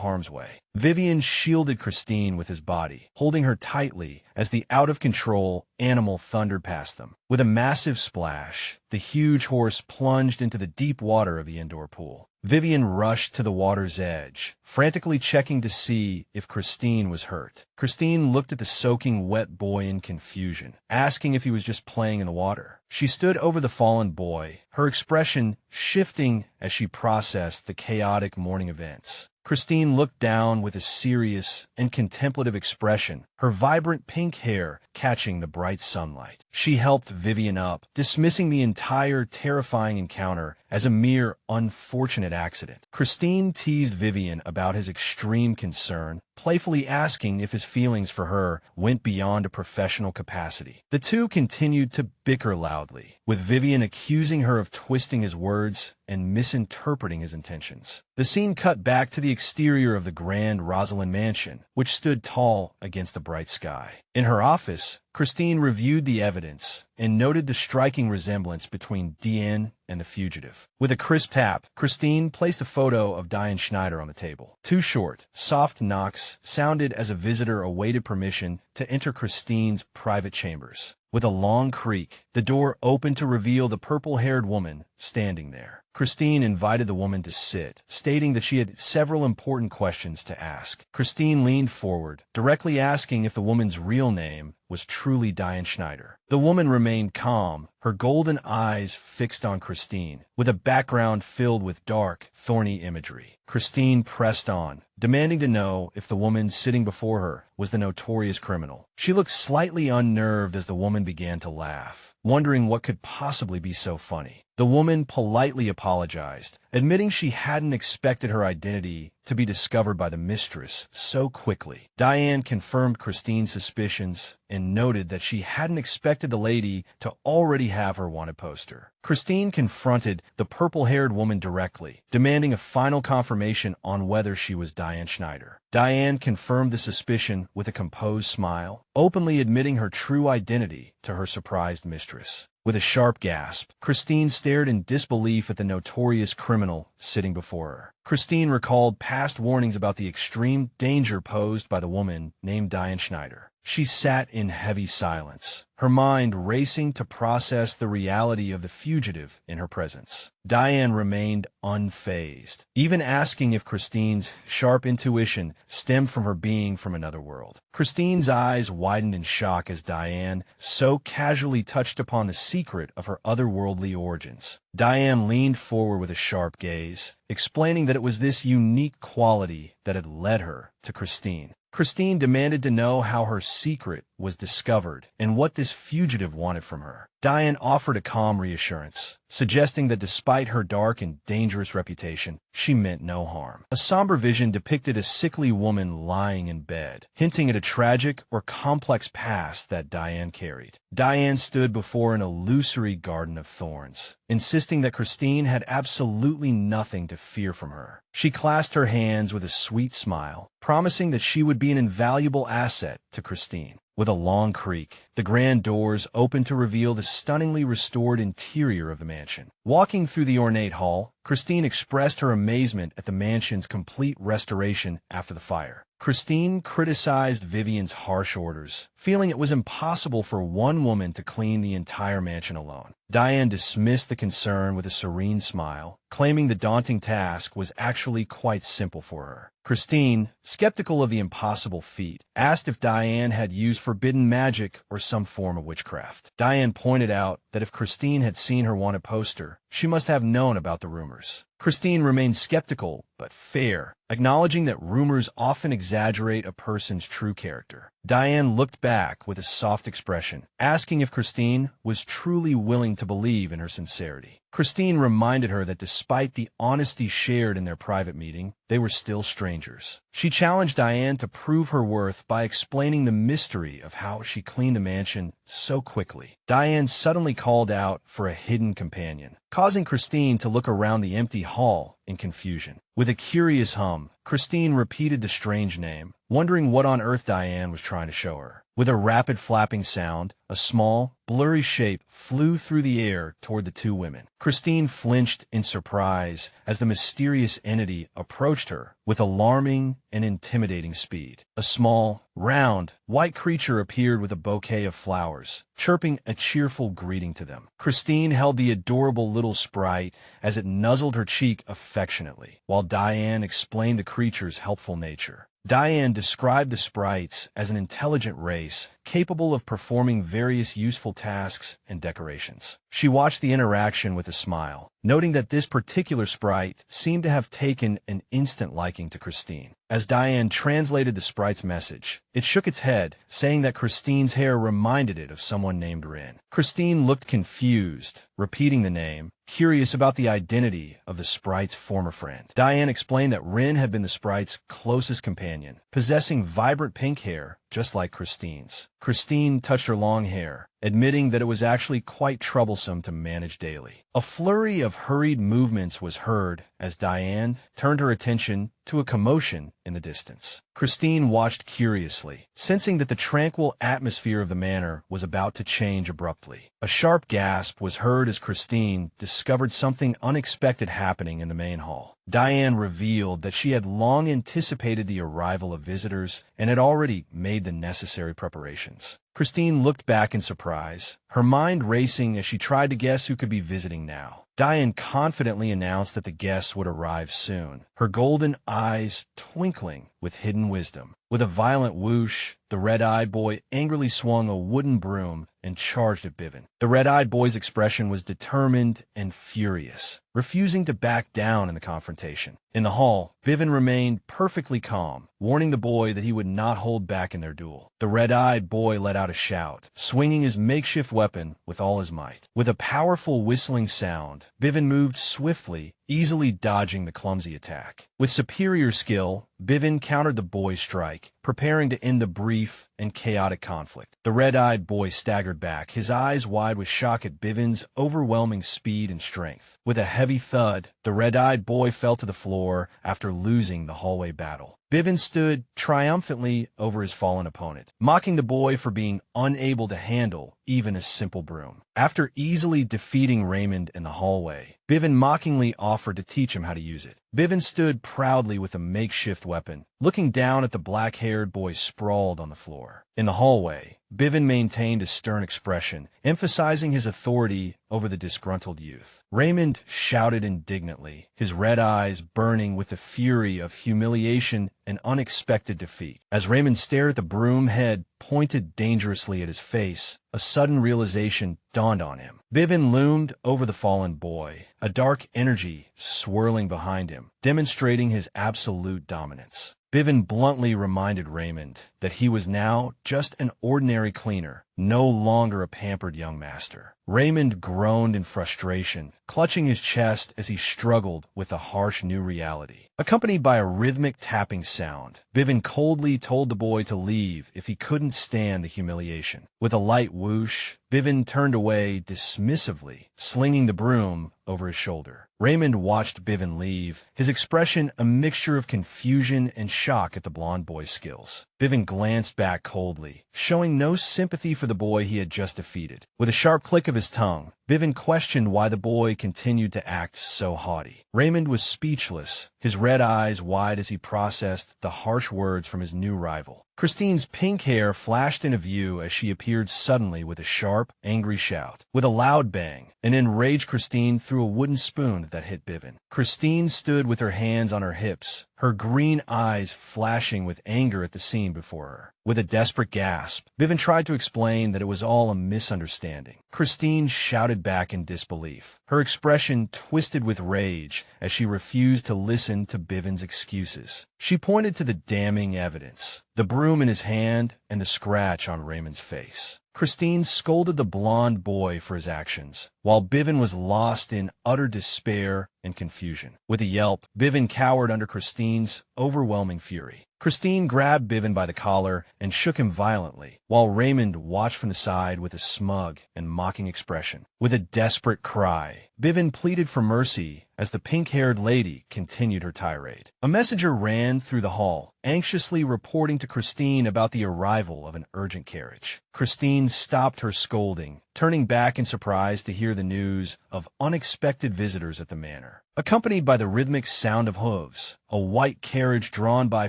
harm's way. Vivian shielded Christine with his body, holding her tightly as the out-of-control animal thundered past them. With a massive splash, the huge horse plunged into the deep water of the indoor pool. Vivian rushed to the water's edge, frantically checking to see if Christine was hurt. Christine looked at the soaking wet boy in confusion, asking if he was just playing in the water. She stood over the fallen boy, her expression shifting as she processed the chaotic morning events. Christine looked down with a serious and contemplative expression, her vibrant pink hair catching the bright sunlight. She helped Vivian up, dismissing the entire terrifying encounter as a mere unfortunate accident. Christine teased Vivian about his extreme concern, playfully asking if his feelings for her went beyond a professional capacity. The two continued to bicker loudly, with Vivian accusing her of twisting his words and misinterpreting his intentions. The scene cut back to the exterior of the grand Rosalind mansion, which stood tall against the bright sky. In her office, Christine reviewed the evidence and noted the striking resemblance between Diane and the fugitive. With a crisp tap, Christine placed a photo of Diane Schneider on the table. Two short, soft knocks sounded as a visitor awaited permission to enter Christine's private chambers. With a long creak, the door opened to reveal the purple-haired woman standing there. Christine invited the woman to sit, stating that she had several important questions to ask. Christine leaned forward, directly asking if the woman's real name was truly Diane Schneider. The woman remained calm, her golden eyes fixed on Christine, with a background filled with dark, thorny imagery. Christine pressed on, demanding to know if the woman sitting before her was the notorious criminal. She looked slightly unnerved as the woman began to laugh, wondering what could possibly be so funny. The woman politely apologized, admitting she hadn't expected her identity to be discovered by the mistress so quickly. Diane confirmed Christine's suspicions and noted that she hadn't expected the lady to already have her wanted poster. Christine confronted the purple-haired woman directly, demanding a final confirmation on whether she was Diane Schneider. Diane confirmed the suspicion with a composed smile, openly admitting her true identity to her surprised mistress. With a sharp gasp, Christine stared in disbelief at the notorious criminal sitting before her. Christine recalled past warnings about the extreme danger posed by the woman named Diane Schneider. She sat in heavy silence, her mind racing to process the reality of the fugitive in her presence. Diane remained unfazed, even asking if Christine's sharp intuition stemmed from her being from another world. Christine's eyes widened in shock as Diane so casually touched upon the secret of her otherworldly origins. Diane leaned forward with a sharp gaze, explaining that it was this unique quality that had led her to Christine. Christine demanded to know how her secret was discovered and what this fugitive wanted from her. Diane offered a calm reassurance, suggesting that despite her dark and dangerous reputation, she meant no harm. A somber vision depicted a sickly woman lying in bed, hinting at a tragic or complex past that Diane carried. Diane stood before an illusory garden of thorns, insisting that Christine had absolutely nothing to fear from her. She clasped her hands with a sweet smile, promising that she would be an invaluable asset to Christine. With a long creak, the grand doors opened to reveal the stunningly restored interior of the mansion. Walking through the ornate hall, Christine expressed her amazement at the mansion's complete restoration after the fire. Christine criticized Vivian's harsh orders, feeling it was impossible for one woman to clean the entire mansion alone. Diane dismissed the concern with a serene smile, claiming the daunting task was actually quite simple for her. Christine, skeptical of the impossible feat, asked if Diane had used forbidden magic or some form of witchcraft. Diane pointed out that if Christine had seen her wanted poster, she must have known about the rumors. Christine remained skeptical, but fair, acknowledging that rumors often exaggerate a person's true character. Diane looked back with a soft expression, asking if Christine was truly willing to believe in her sincerity. Christine reminded her that despite the honesty shared in their private meeting, they were still strangers. She challenged Diane to prove her worth by explaining the mystery of how she cleaned the mansion so quickly. Diane suddenly called out for a hidden companion, causing Christine to look around the empty hall in confusion. With a curious hum, Christine repeated the strange name, wondering what on earth Diane was trying to show her. With a rapid flapping sound, a small, blurry shape flew through the air toward the two women. Christine flinched in surprise as the mysterious entity approached her with alarming and intimidating speed. A small, round, white creature appeared with a bouquet of flowers, chirping a cheerful greeting to them. Christine held the adorable little sprite as it nuzzled her cheek affectionately, while Diane explained the creature's helpful nature. Diane described the sprites as an intelligent race capable of performing various useful tasks and decorations. She watched the interaction with a smile, noting that this particular sprite seemed to have taken an instant liking to Christine. As Diane translated the sprite's message, it shook its head, saying that Christine's hair reminded it of someone named Rin. Christine looked confused, repeating the name, curious about the identity of the sprite's former friend. Diane explained that Rin had been the sprite's closest companion, possessing vibrant pink hair just like Christine's. Christine touched her long hair, admitting that it was actually quite troublesome to manage daily. A flurry of hurried movements was heard as Diane turned her attention to a commotion in the distance. Christine watched curiously, sensing that the tranquil atmosphere of the manor was about to change abruptly. A sharp gasp was heard as Christine discovered something unexpected happening in the main hall. Diane revealed that she had long anticipated the arrival of visitors and had already made the necessary preparations. Christine looked back in surprise, her mind racing as she tried to guess who could be visiting now. Diane confidently announced that the guests would arrive soon, her golden eyes twinkling with hidden wisdom. With a violent whoosh, the red-eyed boy angrily swung a wooden broom and charged at Bivin. The red-eyed boy's expression was determined and furious, refusing to back down in the confrontation. In the hall, Bivin remained perfectly calm, warning the boy that he would not hold back in their duel. The red-eyed boy let out a shout, swinging his makeshift weapon with all his might. With a powerful whistling sound, Bivin moved swiftly, easily dodging the clumsy attack. With superior skill, Bivin countered the boy's strike, preparing to end the brief and chaotic conflict. The red-eyed boy staggered back, his eyes wide with shock at Bivin's overwhelming speed and strength. With a heavy thud, the red-eyed boy fell to the floor after losing the hallway battle. Bivin stood triumphantly over his fallen opponent, mocking the boy for being unable to handle even a simple broom. After easily defeating Raymond in the hallway, Bivin mockingly offered to teach him how to use it. Bivin stood proudly with a makeshift weapon, looking down at the black-haired boy sprawled on the floor. In the hallway, Bivin maintained a stern expression, emphasizing his authority over the disgruntled youth. Raymond shouted indignantly, his red eyes burning with the fury of humiliation and unexpected defeat. As Raymond stared at the broom head pointed dangerously at his face, a sudden realization dawned on him. Bivin loomed over the fallen boy, a dark energy swirling behind him, demonstrating his absolute dominance. Bivin bluntly reminded Raymond that he was now just an ordinary cleaner, no longer a pampered young master. Raymond groaned in frustration, clutching his chest as he struggled with the harsh new reality. Accompanied by a rhythmic tapping sound, Bivin coldly told the boy to leave if he couldn't stand the humiliation. With a light whoosh, Bivin turned away dismissively, slinging the broom over his shoulder. Raymond watched Bivin leave, his expression a mixture of confusion and shock at the blonde boy's skills. Bivin glanced back coldly, showing no sympathy for the boy he had just defeated. With a sharp click of his tongue, Bivin questioned why the boy continued to act so haughty. Raymond was speechless, his red eyes wide as he processed the harsh words from his new rival. Christine's pink hair flashed into view as she appeared suddenly with a sharp, angry shout. With a loud bang, an enraged Christine threw a wooden spoon that hit Bivin. Christine stood with her hands on her hips, her green eyes flashing with anger at the scene before her. With a desperate gasp, Bivin tried to explain that it was all a misunderstanding. Christine shouted back in disbelief, her expression twisted with rage as she refused to listen to Bivin's excuses. She pointed to the damning evidence, the broom in his hand and the scratch on Raymond's face. Christine scolded the blonde boy for his actions, while Bivin was lost in utter despair and confusion. With a yelp, Bivin cowered under Christine's overwhelming fury. Christine grabbed Bivin by the collar and shook him violently, while Raymond watched from the side with a smug and mocking expression. With a desperate cry, Bivin pleaded for mercy as the pink-haired lady continued her tirade. A messenger ran through the hall, anxiously reporting to Christine about the arrival of an urgent carriage. Christine stopped her scolding, turning back in surprise to hear the news of unexpected visitors at the manor. Accompanied by the rhythmic sound of hooves, a white carriage drawn by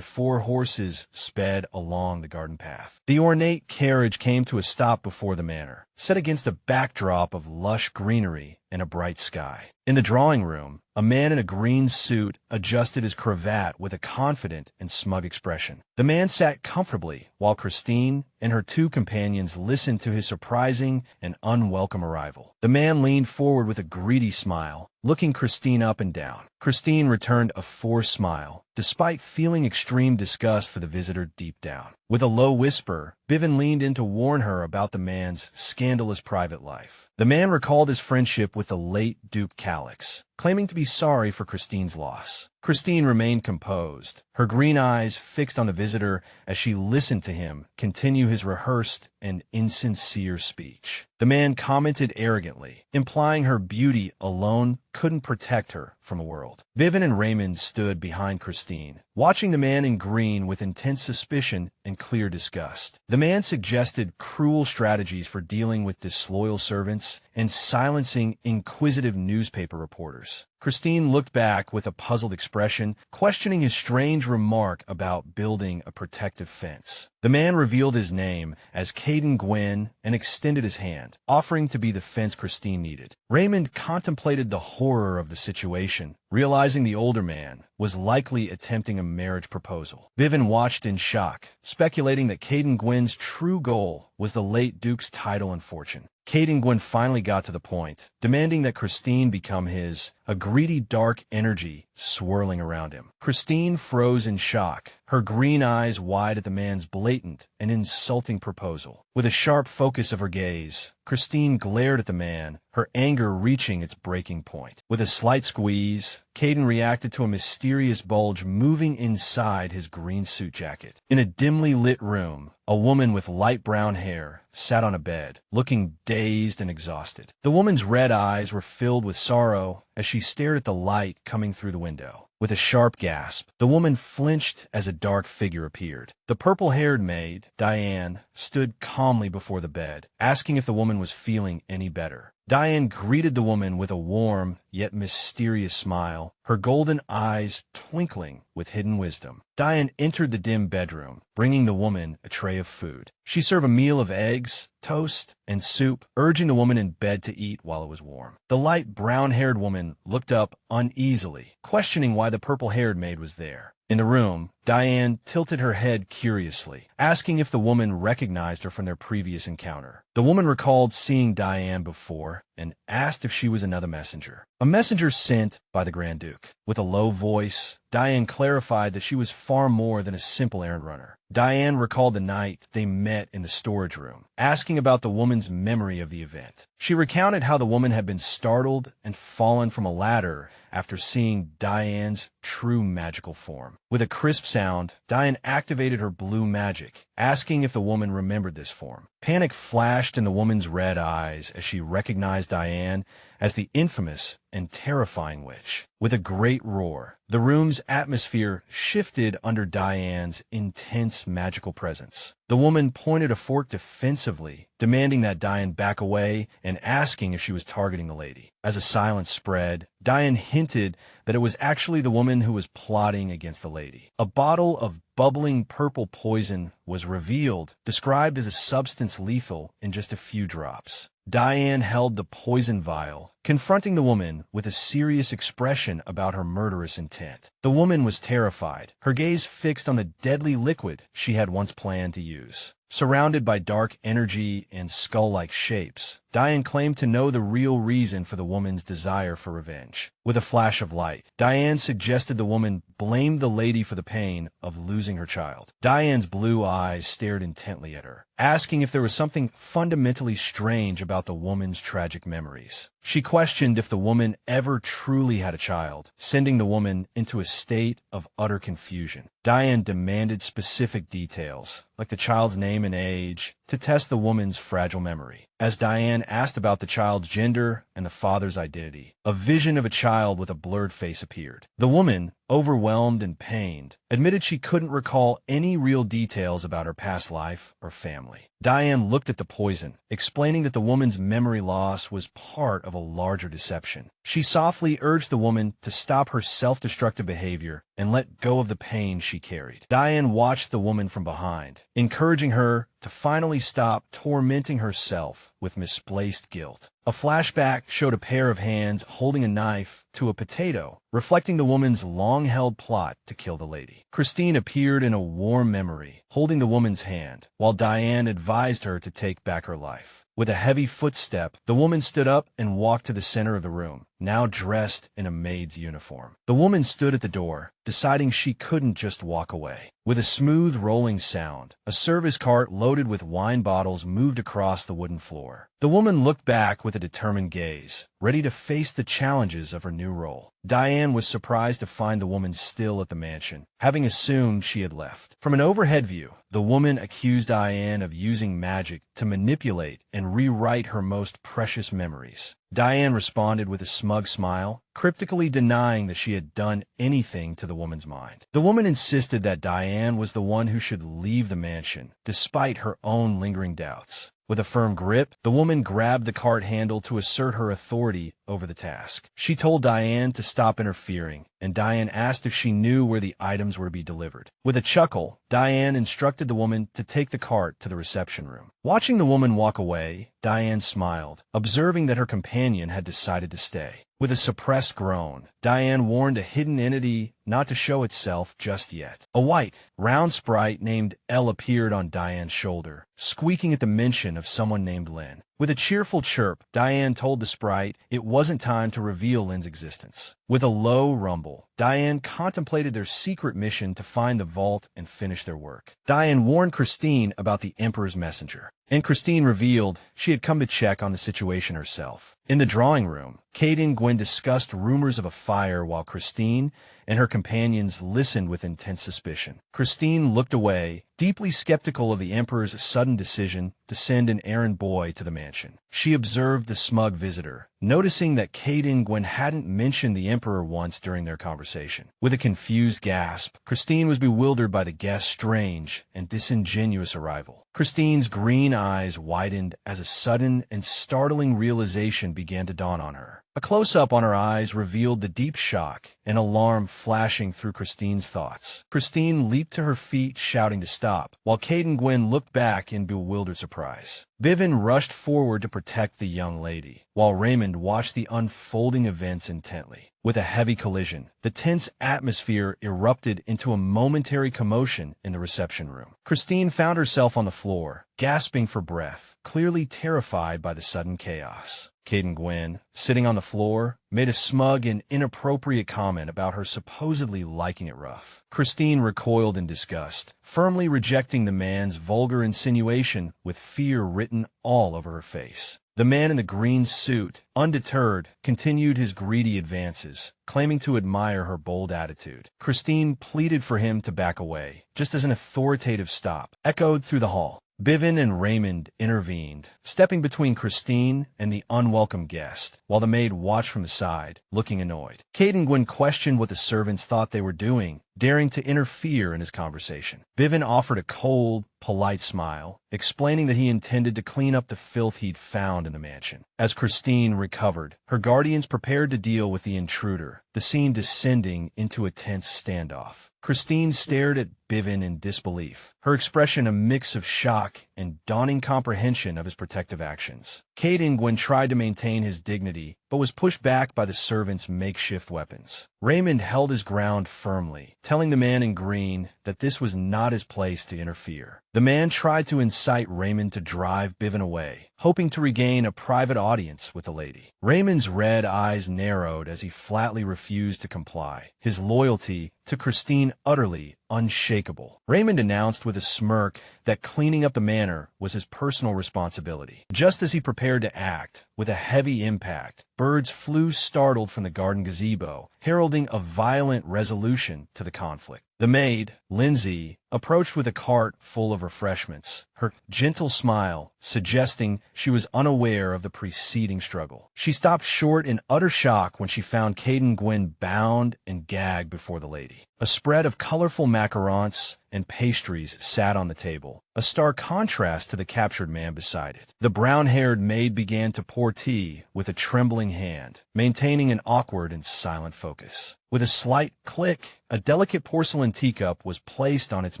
4 horses sped along the garden path. The ornate carriage came to a stop before the manor, set against a backdrop of lush greenery and a bright sky. In the drawing room, a man in a green suit adjusted his cravat with a confident and smug expression. The man sat comfortably while Christine and her 2 companions listened to his surprising and unwelcome arrival. The man leaned forward with a greedy smile, looking Christine up and down. Christine returned a forced smile, despite feeling extreme disgust for the visitor deep down. With a low whisper, Bivin leaned in to warn her about the man's scandalous private life. The man recalled his friendship with the late Duke Calix, claiming to be sorry for Christine's loss. Christine remained composed, her green eyes fixed on the visitor as she listened to him continue his rehearsed and insincere speech. The man commented arrogantly, implying her beauty alone couldn't protect her from the world. Bivin and Raymond stood behind Christine, watching the man in green with intense suspicion and clear disgust. The man suggested cruel strategies for dealing with disloyal servants and silencing inquisitive newspaper reporters. Christine looked back with a puzzled expression, questioning his strange remark about building a protective fence. The man revealed his name as Caden Gwyn and extended his hand, offering to be the fence Christine needed. Raymond contemplated the horror of the situation, realizing the older man was likely attempting a marriage proposal. Bivin watched in shock, speculating that Caden Gwyn's true goal was the late Duke's title and fortune. Caden Gwyn finally got to the point, demanding that Christine become his, a greedy dark energy swirling around him. Christine froze in shock, her green eyes wide at the man's blatant and insulting proposal. With a sharp focus of her gaze, Christine glared at the man, her anger reaching its breaking point. With a slight squeeze, Caden reacted to a mysterious bulge moving inside his green suit jacket. In a dimly lit room, a woman with light brown hair sat on a bed, looking dazed and exhausted. The woman's red eyes were filled with sorrow as she stared at the light coming through the window. With a sharp gasp, the woman flinched as a dark figure appeared. The purple-haired maid, Diane, stood calmly before the bed, asking if the woman was feeling any better. Diane greeted the woman with a warm yet mysterious smile, her golden eyes twinkling with hidden wisdom. Diane entered the dim bedroom, bringing the woman a tray of food. She served a meal of eggs, toast, and soup, urging the woman in bed to eat while it was warm. The light brown-haired woman looked up uneasily, questioning why the purple-haired maid was there. In the room, Diane tilted her head curiously, asking if the woman recognized her from their previous encounter. The woman recalled seeing Diane before and asked if she was another messenger. A messenger sent by the Grand Duke. With a low voice, Diane clarified that she was far more than a simple errand runner. Diane recalled the night they met in the storage room, asking about the woman's memory of the event. She recounted how the woman had been startled and fallen from a ladder after seeing Diane's true magical form. With a crisp sound, Diane activated her blue magic, asking if the woman remembered this form. Panic flashed in the woman's red eyes as she recognized Diane as the infamous and terrifying witch. With a great roar, the room's atmosphere shifted under Diane's intense magical presence. The woman pointed a fork defensively, demanding that Diane back away and asking if she was targeting the lady. As a silence spread, Diane hinted that it was actually the woman who was plotting against the lady. A bottle of bubbling purple poison was revealed, described as a substance lethal in just a few drops. Diane held the poison vial, confronting the woman with a serious expression about her murderous intent. The woman was terrified, her gaze fixed on the deadly liquid she had once planned to use. Surrounded by dark energy and skull-like shapes, Diane claimed to know the real reason for the woman's desire for revenge. With a flash of light, Diane suggested the woman blame the lady for the pain of losing her child. Diane's blue eyes stared intently at her, asking if there was something fundamentally strange about the woman's tragic memories. She questioned if the woman ever truly had a child, sending the woman into a state of utter confusion. Diane demanded specific details, like the child's name and age, to test the woman's fragile memory. As Diane asked about the child's gender and the father's identity, a vision of a child with a blurred face appeared. The woman, overwhelmed and pained, admitted she couldn't recall any real details about her past life or family. Diane looked at the poison, explaining that the woman's memory loss was part of a larger deception. She softly urged the woman to stop her self-destructive behavior and let go of the pain she carried. Diane watched the woman from behind, encouraging her to finally stop tormenting herself with misplaced guilt. A flashback showed a pair of hands holding a knife to a potato, reflecting the woman's long-held plot to kill the lady. Christine appeared in a warm memory, holding the woman's hand, while Diane advised her to take back her life. With a heavy footstep, the woman stood up and walked to the center of the room, now dressed in a maid's uniform. The woman stood at the door, deciding she couldn't just walk away. With a smooth rolling sound, a service cart loaded with wine bottles moved across the wooden floor. The woman looked back with a determined gaze, ready to face the challenges of her new role. Diane was surprised to find the woman still at the mansion, having assumed she had left. From an overhead view, the woman accused Diane of using magic to manipulate and rewrite her most precious memories. Diane responded with a smug smile, cryptically denying that she had done anything to the woman's mind. The woman insisted that Diane was the one who should leave the mansion, despite her own lingering doubts. With a firm grip, the woman grabbed the cart handle to assert her authority over the task. She told Diane to stop interfering, and Diane asked if she knew where the items were to be delivered. With a chuckle, Diane instructed the woman to take the cart to the reception room. Watching the woman walk away, Diane smiled, observing that her companion had decided to stay. With a suppressed groan, Diane warned a hidden entity not to show itself just yet. A white, round sprite named Elle appeared on Diane's shoulder, squeaking at the mention of someone named Lynn. With a cheerful chirp, Diane told the sprite it wasn't time to reveal Lynn's existence. With a low rumble, Diane contemplated their secret mission to find the vault and finish their work. Diane warned Christine about the Emperor's messenger, and Christine revealed she had come to check on the situation herself. In the drawing room, Kate and Gwen discussed rumors of a fire while Christine and her companions listened with intense suspicion. Christine looked away, deeply skeptical of the Emperor's sudden decision to send an errand boy to the mansion. She observed the smug visitor, noticing that Kate and Gwen hadn't mentioned the Emperor once during their conversation. With a confused gasp, Christine was bewildered by the guest's strange and disingenuous arrival. Christine's green eyes widened as a sudden and startling realization began to dawn on her. A close-up on her eyes revealed the deep shock and alarm flashing through Christine's thoughts. Christine leaped to her feet, shouting to stop, while Kate and Gwen looked back in bewildered surprise. Bivin rushed forward to protect the young lady, while Raymond watched the unfolding events intently. With a heavy collision, the tense atmosphere erupted into a momentary commotion in the reception room. Christine found herself on the floor, gasping for breath, clearly terrified by the sudden chaos. Kate and Gwen, sitting on the floor, made a smug and inappropriate comment about her supposedly liking it rough. Christine recoiled in disgust, firmly rejecting the man's vulgar insinuation with fear written all over her face. The man in the green suit, undeterred, continued his greedy advances, claiming to admire her bold attitude. Christine pleaded for him to back away, just as an authoritative stop echoed through the hall. Bivin and Raymond intervened, stepping between Christine and the unwelcome guest, while the maid watched from the side, looking annoyed. Kate and Gwen questioned what the servants thought they were doing, daring to interfere in his conversation. Bivin offered a cold, polite smile, explaining that he intended to clean up the filth he'd found in the mansion. As Christine recovered, her guardians prepared to deal with the intruder, the scene descending into a tense standoff. Christine stared at Bivin in disbelief, her expression a mix of shock and dawning comprehension of his protective actions. Kate and Gwen tried to maintain his dignity, but was pushed back by the servants' makeshift weapons. Raymond held his ground firmly, telling the man in green that this was not his place to interfere. The man tried to incite Raymond to drive Bivin away, hoping to regain a private audience with the lady. Raymond's red eyes narrowed as he flatly refused to comply, his loyalty to Christine utterly unshakable. Raymond announced with a smirk that cleaning up the manor was his personal responsibility. Just as he prepared to act, with a heavy impact, birds flew startled from the garden gazebo, heralding a violent resolution to the conflict. The maid, Lindsay, approached with a cart full of refreshments, her gentle smile suggesting she was unaware of the preceding struggle. She stopped short in utter shock when she found Kate and Gwen bound and gagged before the lady. A spread of colorful macarons and pastries sat on the table, a stark contrast to the captured man beside it. The brown-haired maid began to pour tea with a trembling hand, maintaining an awkward and silent focus. With a slight click, a delicate porcelain teacup was placed on its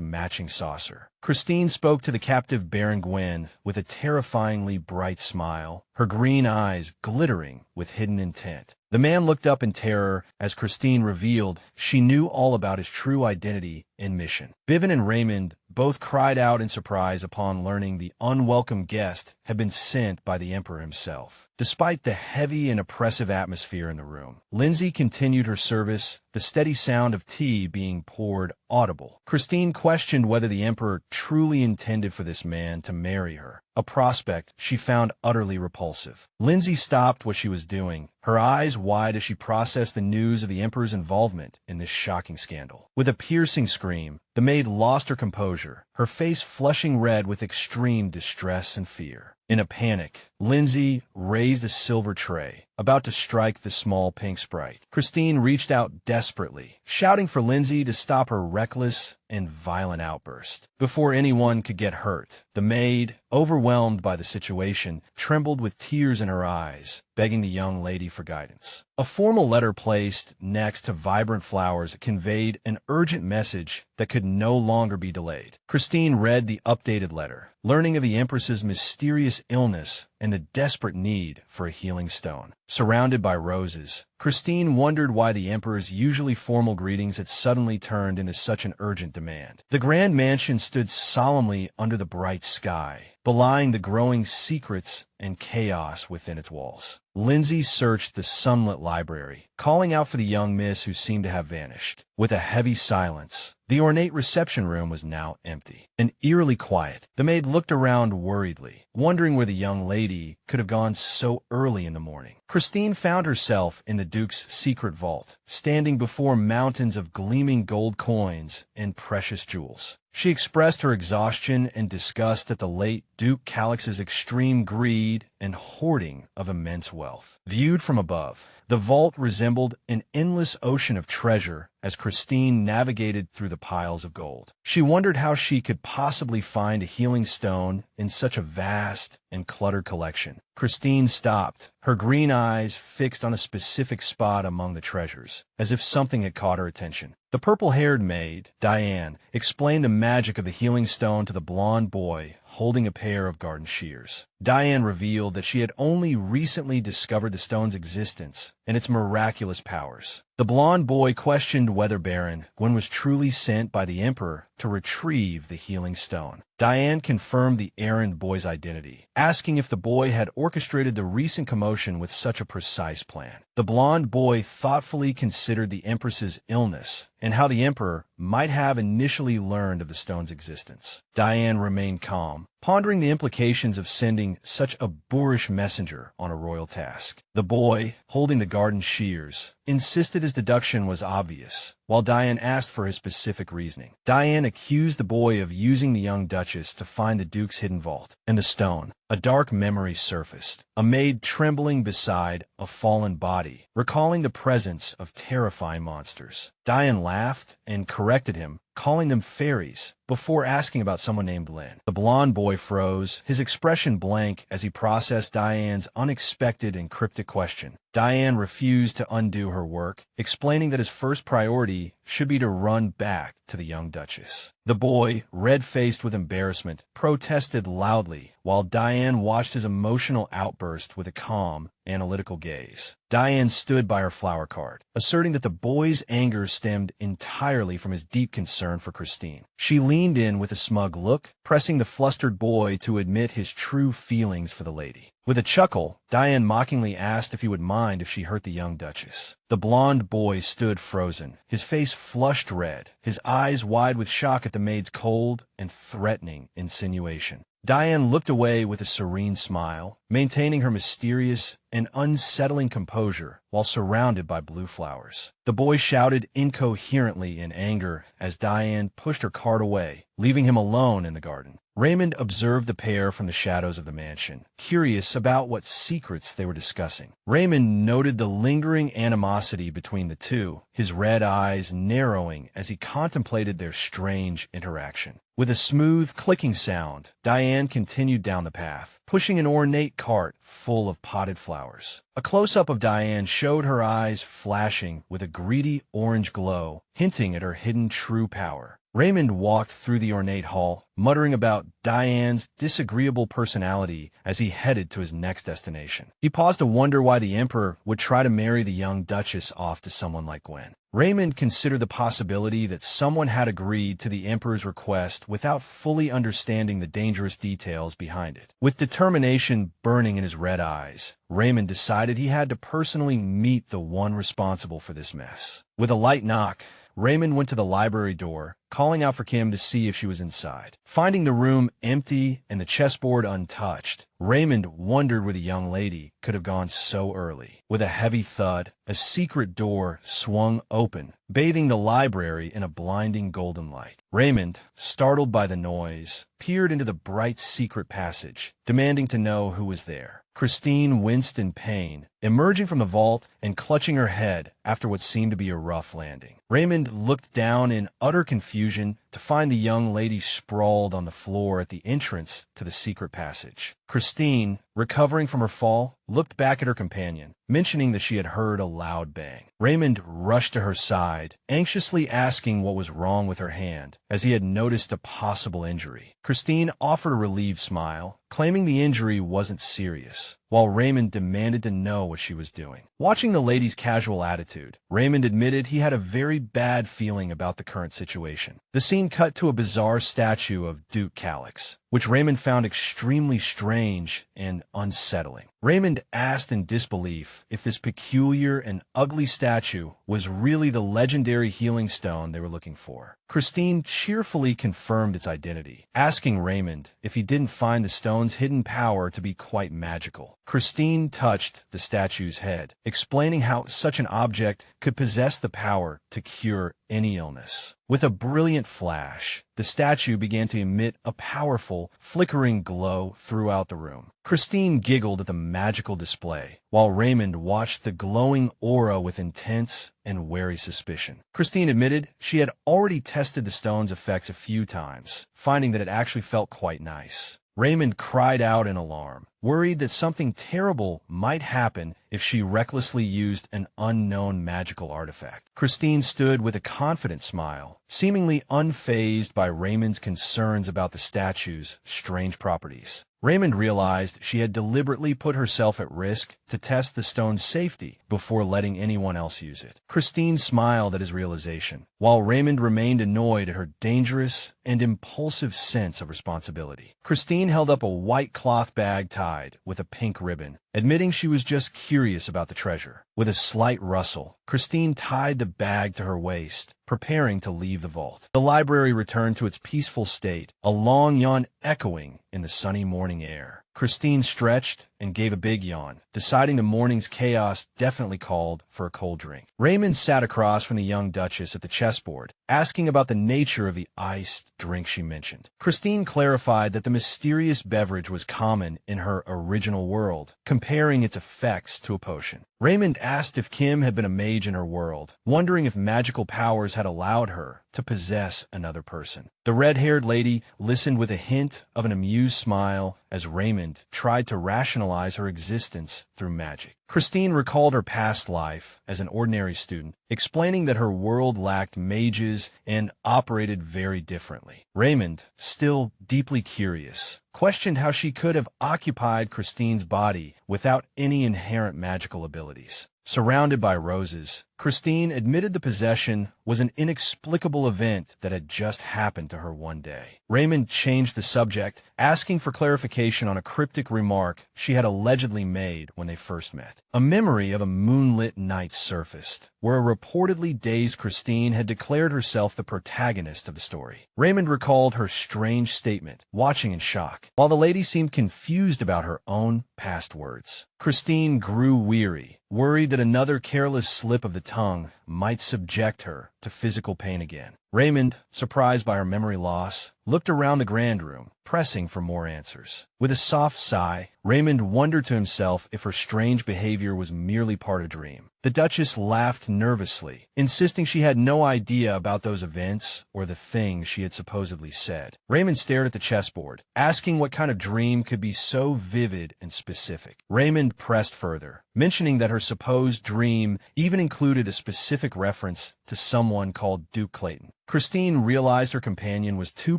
matching saucer. Christine spoke to the captive Baron Gwen with a terrifyingly bright smile, her green eyes glittering with hidden intent. The man looked up in terror as Christine revealed she knew all about his true identity and mission. Bivin and Raymond both cried out in surprise upon learning the unwelcome guest had been sent by the Emperor himself. Despite the heavy and oppressive atmosphere in the room, Lindsay continued her service, the steady sound of tea being poured audible. Christine questioned whether the Emperor truly intended for this man to marry her, a prospect she found utterly repulsive. Lindsay stopped what she was doing, her eyes wide as she processed the news of the Emperor's involvement in this shocking scandal. With a piercing scream, the maid lost her composure, her face flushing red with extreme distress and fear. In a panic, Lindsay raised a silver tray, about to strike the small pink sprite. Christine reached out desperately, shouting for Lindsay to stop her reckless and violent outburst. Before anyone could get hurt, the maid, overwhelmed by the situation, trembled with tears in her eyes, begging the young lady for guidance. A formal letter placed next to vibrant flowers conveyed an urgent message that could no longer be delayed. Christine read the updated letter, learning of the Empress's mysterious illness and the desperate need for a healing stone. Surrounded by roses, Christine wondered why the Emperor's usually formal greetings had suddenly turned into such an urgent demand. The grand mansion stood solemnly under the bright sky, belying the growing secrets and chaos within its walls. Lindsay searched the sunlit library, calling out for the young miss who seemed to have vanished. With a heavy silence, the ornate reception room was now empty and eerily quiet. The maid looked around worriedly, wondering where the young lady could have gone so early in the morning. Christine found herself in the Duke's secret vault, standing before mountains of gleaming gold coins and precious jewels. She expressed her exhaustion and disgust at the late Duke Calix's extreme greed and hoarding of immense wealth. Viewed from above, the vault resembled an endless ocean of treasure as Christine navigated through the piles of gold. She wondered how she could possibly find a healing stone in such a vast and cluttered collection. Christine stopped, her green eyes fixed on a specific spot among the treasures, as if something had caught her attention. The purple-haired maid, Diane, explained the magic of the healing stone to the blonde boy holding a pair of garden shears. Diane revealed that she had only recently discovered the stone's existence and its miraculous powers. The blonde boy questioned whether Baron Gwen was truly sent by the Emperor to retrieve the healing stone. Diane confirmed the errand boy's identity, asking if the boy had orchestrated the recent commotion with such a precise plan. The blonde boy thoughtfully considered the Empress's illness and how the Emperor might have initially learned of the stone's existence. Diane remained calm, pondering the implications of sending such a boorish messenger on a royal task. The boy, holding the garden shears, insisted his deduction was obvious, while Diane asked for his specific reasoning. Diane accused the boy of using the young Duchess to find the Duke's hidden vault and the stone. A dark memory surfaced, a maid trembling beside a fallen body, recalling the presence of terrifying monsters. Diane laughed and corrected him, calling them fairies, before asking about someone named Lynn. The blonde boy froze, his expression blank as he processed Diane's unexpected and cryptic question. Diane refused to undo her work, explaining that his first priority should be to run back to the young Duchess. The boy, red-faced with embarrassment, protested loudly, while Diane watched his emotional outburst with a calm, analytical gaze. Diane stood by her flower card, asserting that the boy's anger stemmed entirely from his deep concern for Christine. She leaned in with a smug look, pressing the flustered boy to admit his true feelings for the lady. With a chuckle, Diane mockingly asked if he would mind if she hurt the young Duchess. The blonde boy stood frozen, his face flushed red, his eyes wide with shock at the maid's cold and threatening insinuation. Diane looked away with a serene smile, maintaining her mysterious and unsettling composure while surrounded by blue flowers. The boy shouted incoherently in anger as Diane pushed her cart away, leaving him alone in the garden. Raymond observed the pair from the shadows of the mansion, curious about what secrets they were discussing. Raymond noted the lingering animosity between the two, his red eyes narrowing as he contemplated their strange interaction. With a smooth, clicking sound, Diane continued down the path, pushing an ornate cart full of potted flowers. A close-up of Diane showed her eyes flashing with a greedy orange glow, hinting at her hidden true power. Raymond walked through the ornate hall, muttering about Diane's disagreeable personality as he headed to his next destination. He paused to wonder why the Emperor would try to marry the young Duchess off to someone like Gwen. Raymond considered the possibility that someone had agreed to the Emperor's request without fully understanding the dangerous details behind it. With determination burning in his red eyes, Raymond decided he had to personally meet the one responsible for this mess. With a light knock, Raymond went to the library door, calling out for Kim to see if she was inside. Finding the room empty and the chessboard untouched, Raymond wondered where the young lady could have gone so early. With a heavy thud, a secret door swung open, bathing the library in a blinding golden light. Raymond, startled by the noise, peered into the bright secret passage, demanding to know who was there. Christine winced in pain, emerging from the vault and clutching her head after what seemed to be a rough landing. Raymond looked down in utter confusion to find the young lady sprawled on the floor at the entrance to the secret passage. Christine, recovering from her fall, looked back at her companion, mentioning that she had heard a loud bang. Raymond rushed to her side, anxiously asking what was wrong with her hand, as he had noticed a possible injury. Christine offered a relieved smile, claiming the injury wasn't serious, while Raymond demanded to know what she was doing. Watching the lady's casual attitude, Raymond admitted he had a very bad feeling about the current situation. The scene cut to a bizarre statue of Duke Calix, which Raymond found extremely strange and unsettling. Raymond asked in disbelief if this peculiar and ugly statue was really the legendary healing stone they were looking for. Christine cheerfully confirmed its identity, asking Raymond if he didn't find the stone's hidden power to be quite magical. Christine touched the statue's head, explaining how such an object could possess the power to cure any illness. With a brilliant flash, the statue began to emit a powerful, flickering glow throughout the room. Christine giggled at the magical display, while Raymond watched the glowing aura with intense and wary suspicion. Christine admitted she had already tested the stone's effects a few times, finding that it actually felt quite nice. Raymond cried out in alarm, worried that something terrible might happen if she recklessly used an unknown magical artifact. Christine stood with a confident smile, seemingly unfazed by Raymond's concerns about the statue's strange properties. Raymond realized she had deliberately put herself at risk to test the stone's safety before letting anyone else use it. Christine smiled at his realization, while Raymond remained annoyed at her dangerous and impulsive sense of responsibility. Christine held up a white cloth bag tied with a pink ribbon, admitting she was just curious about the treasure. With a slight rustle, Christine tied the bag to her waist, preparing to leave the vault. The library returned to its peaceful state, a long yawn echoing in the sunny morning air. Christine stretched and gave a big yawn, deciding the morning's chaos definitely called for a cold drink. Raymond sat across from the young Duchess at the chessboard, asking about the nature of the iced drink she mentioned. Christine clarified that the mysterious beverage was common in her original world, comparing its effects to a potion. Raymond asked if Kim had been a mage in her world, wondering if magical powers had allowed her to possess another person. The red-haired lady listened with a hint of an amused smile as Raymond tried to rationalize her existence through magic. Christine recalled her past life as an ordinary student, explaining that her world lacked mages and operated very differently. Raymond, still deeply curious, questioned how she could have occupied Christine's body without any inherent magical abilities. Surrounded by roses, Christine admitted the possession was an inexplicable event that had just happened to her one day. Raymond changed the subject, asking for clarification on a cryptic remark she had allegedly made when they first met. A memory of a moonlit night surfaced, where a reportedly dazed Christine had declared herself the protagonist of the story. Raymond recalled her strange statement, watching in shock, while the lady seemed confused about her own past words. Christine grew weary, worried that another careless slip of the tongue might subject her to physical pain again. Raymond, surprised by her memory loss, looked around the grand room, pressing for more answers. With a soft sigh, Raymond wondered to himself if her strange behavior was merely part of a dream. The Duchess laughed nervously, insisting she had no idea about those events or the things she had supposedly said. Raymond stared at the chessboard, asking what kind of dream could be so vivid and specific. Raymond pressed further, mentioning that her supposed dream even included a specific reference to someone called Duke Clayton. Christine realized her companion was too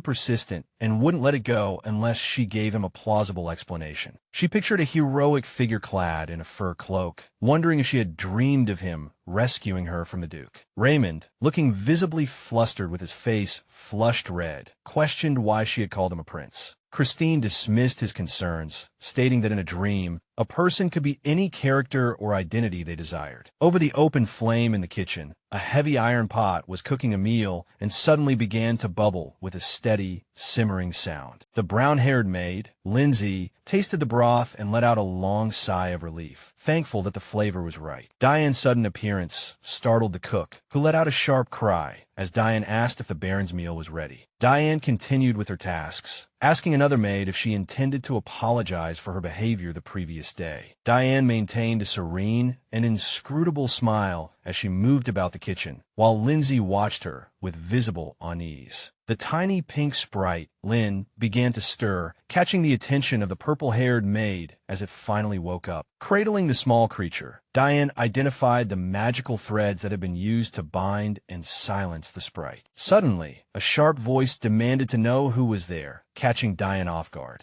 persistent and wouldn't let it go unless she gave him a plausible explanation. She pictured a heroic figure clad in a fur cloak, wondering if she had dreamed of him rescuing her from the Duke. Raymond, looking visibly flustered with his face flushed red, questioned why she had called him a prince. Christine dismissed his concerns, stating that in a dream, a person could be any character or identity they desired. Over the open flame in the kitchen, a heavy iron pot was cooking a meal and suddenly began to bubble with a steady, simmering sound. The brown-haired maid, Lindsay, tasted the broth and let out a long sigh of relief, thankful that the flavor was right. Diane's sudden appearance startled the cook, who let out a sharp cry as Diane asked if the Baron's meal was ready. Diane continued with her tasks, asking another maid if she intended to apologize for her behavior the previous day. Diane maintained a serene and inscrutable smile as she moved about the kitchen, while Lindsay watched her with visible unease. The tiny pink sprite, Lynn, began to stir, catching the attention of the purple-haired maid as it finally woke up. Cradling the small creature, Diane identified the magical threads that had been used to bind and silence the sprite. Suddenly, a sharp voice demanded to know who was there, catching Diane off guard.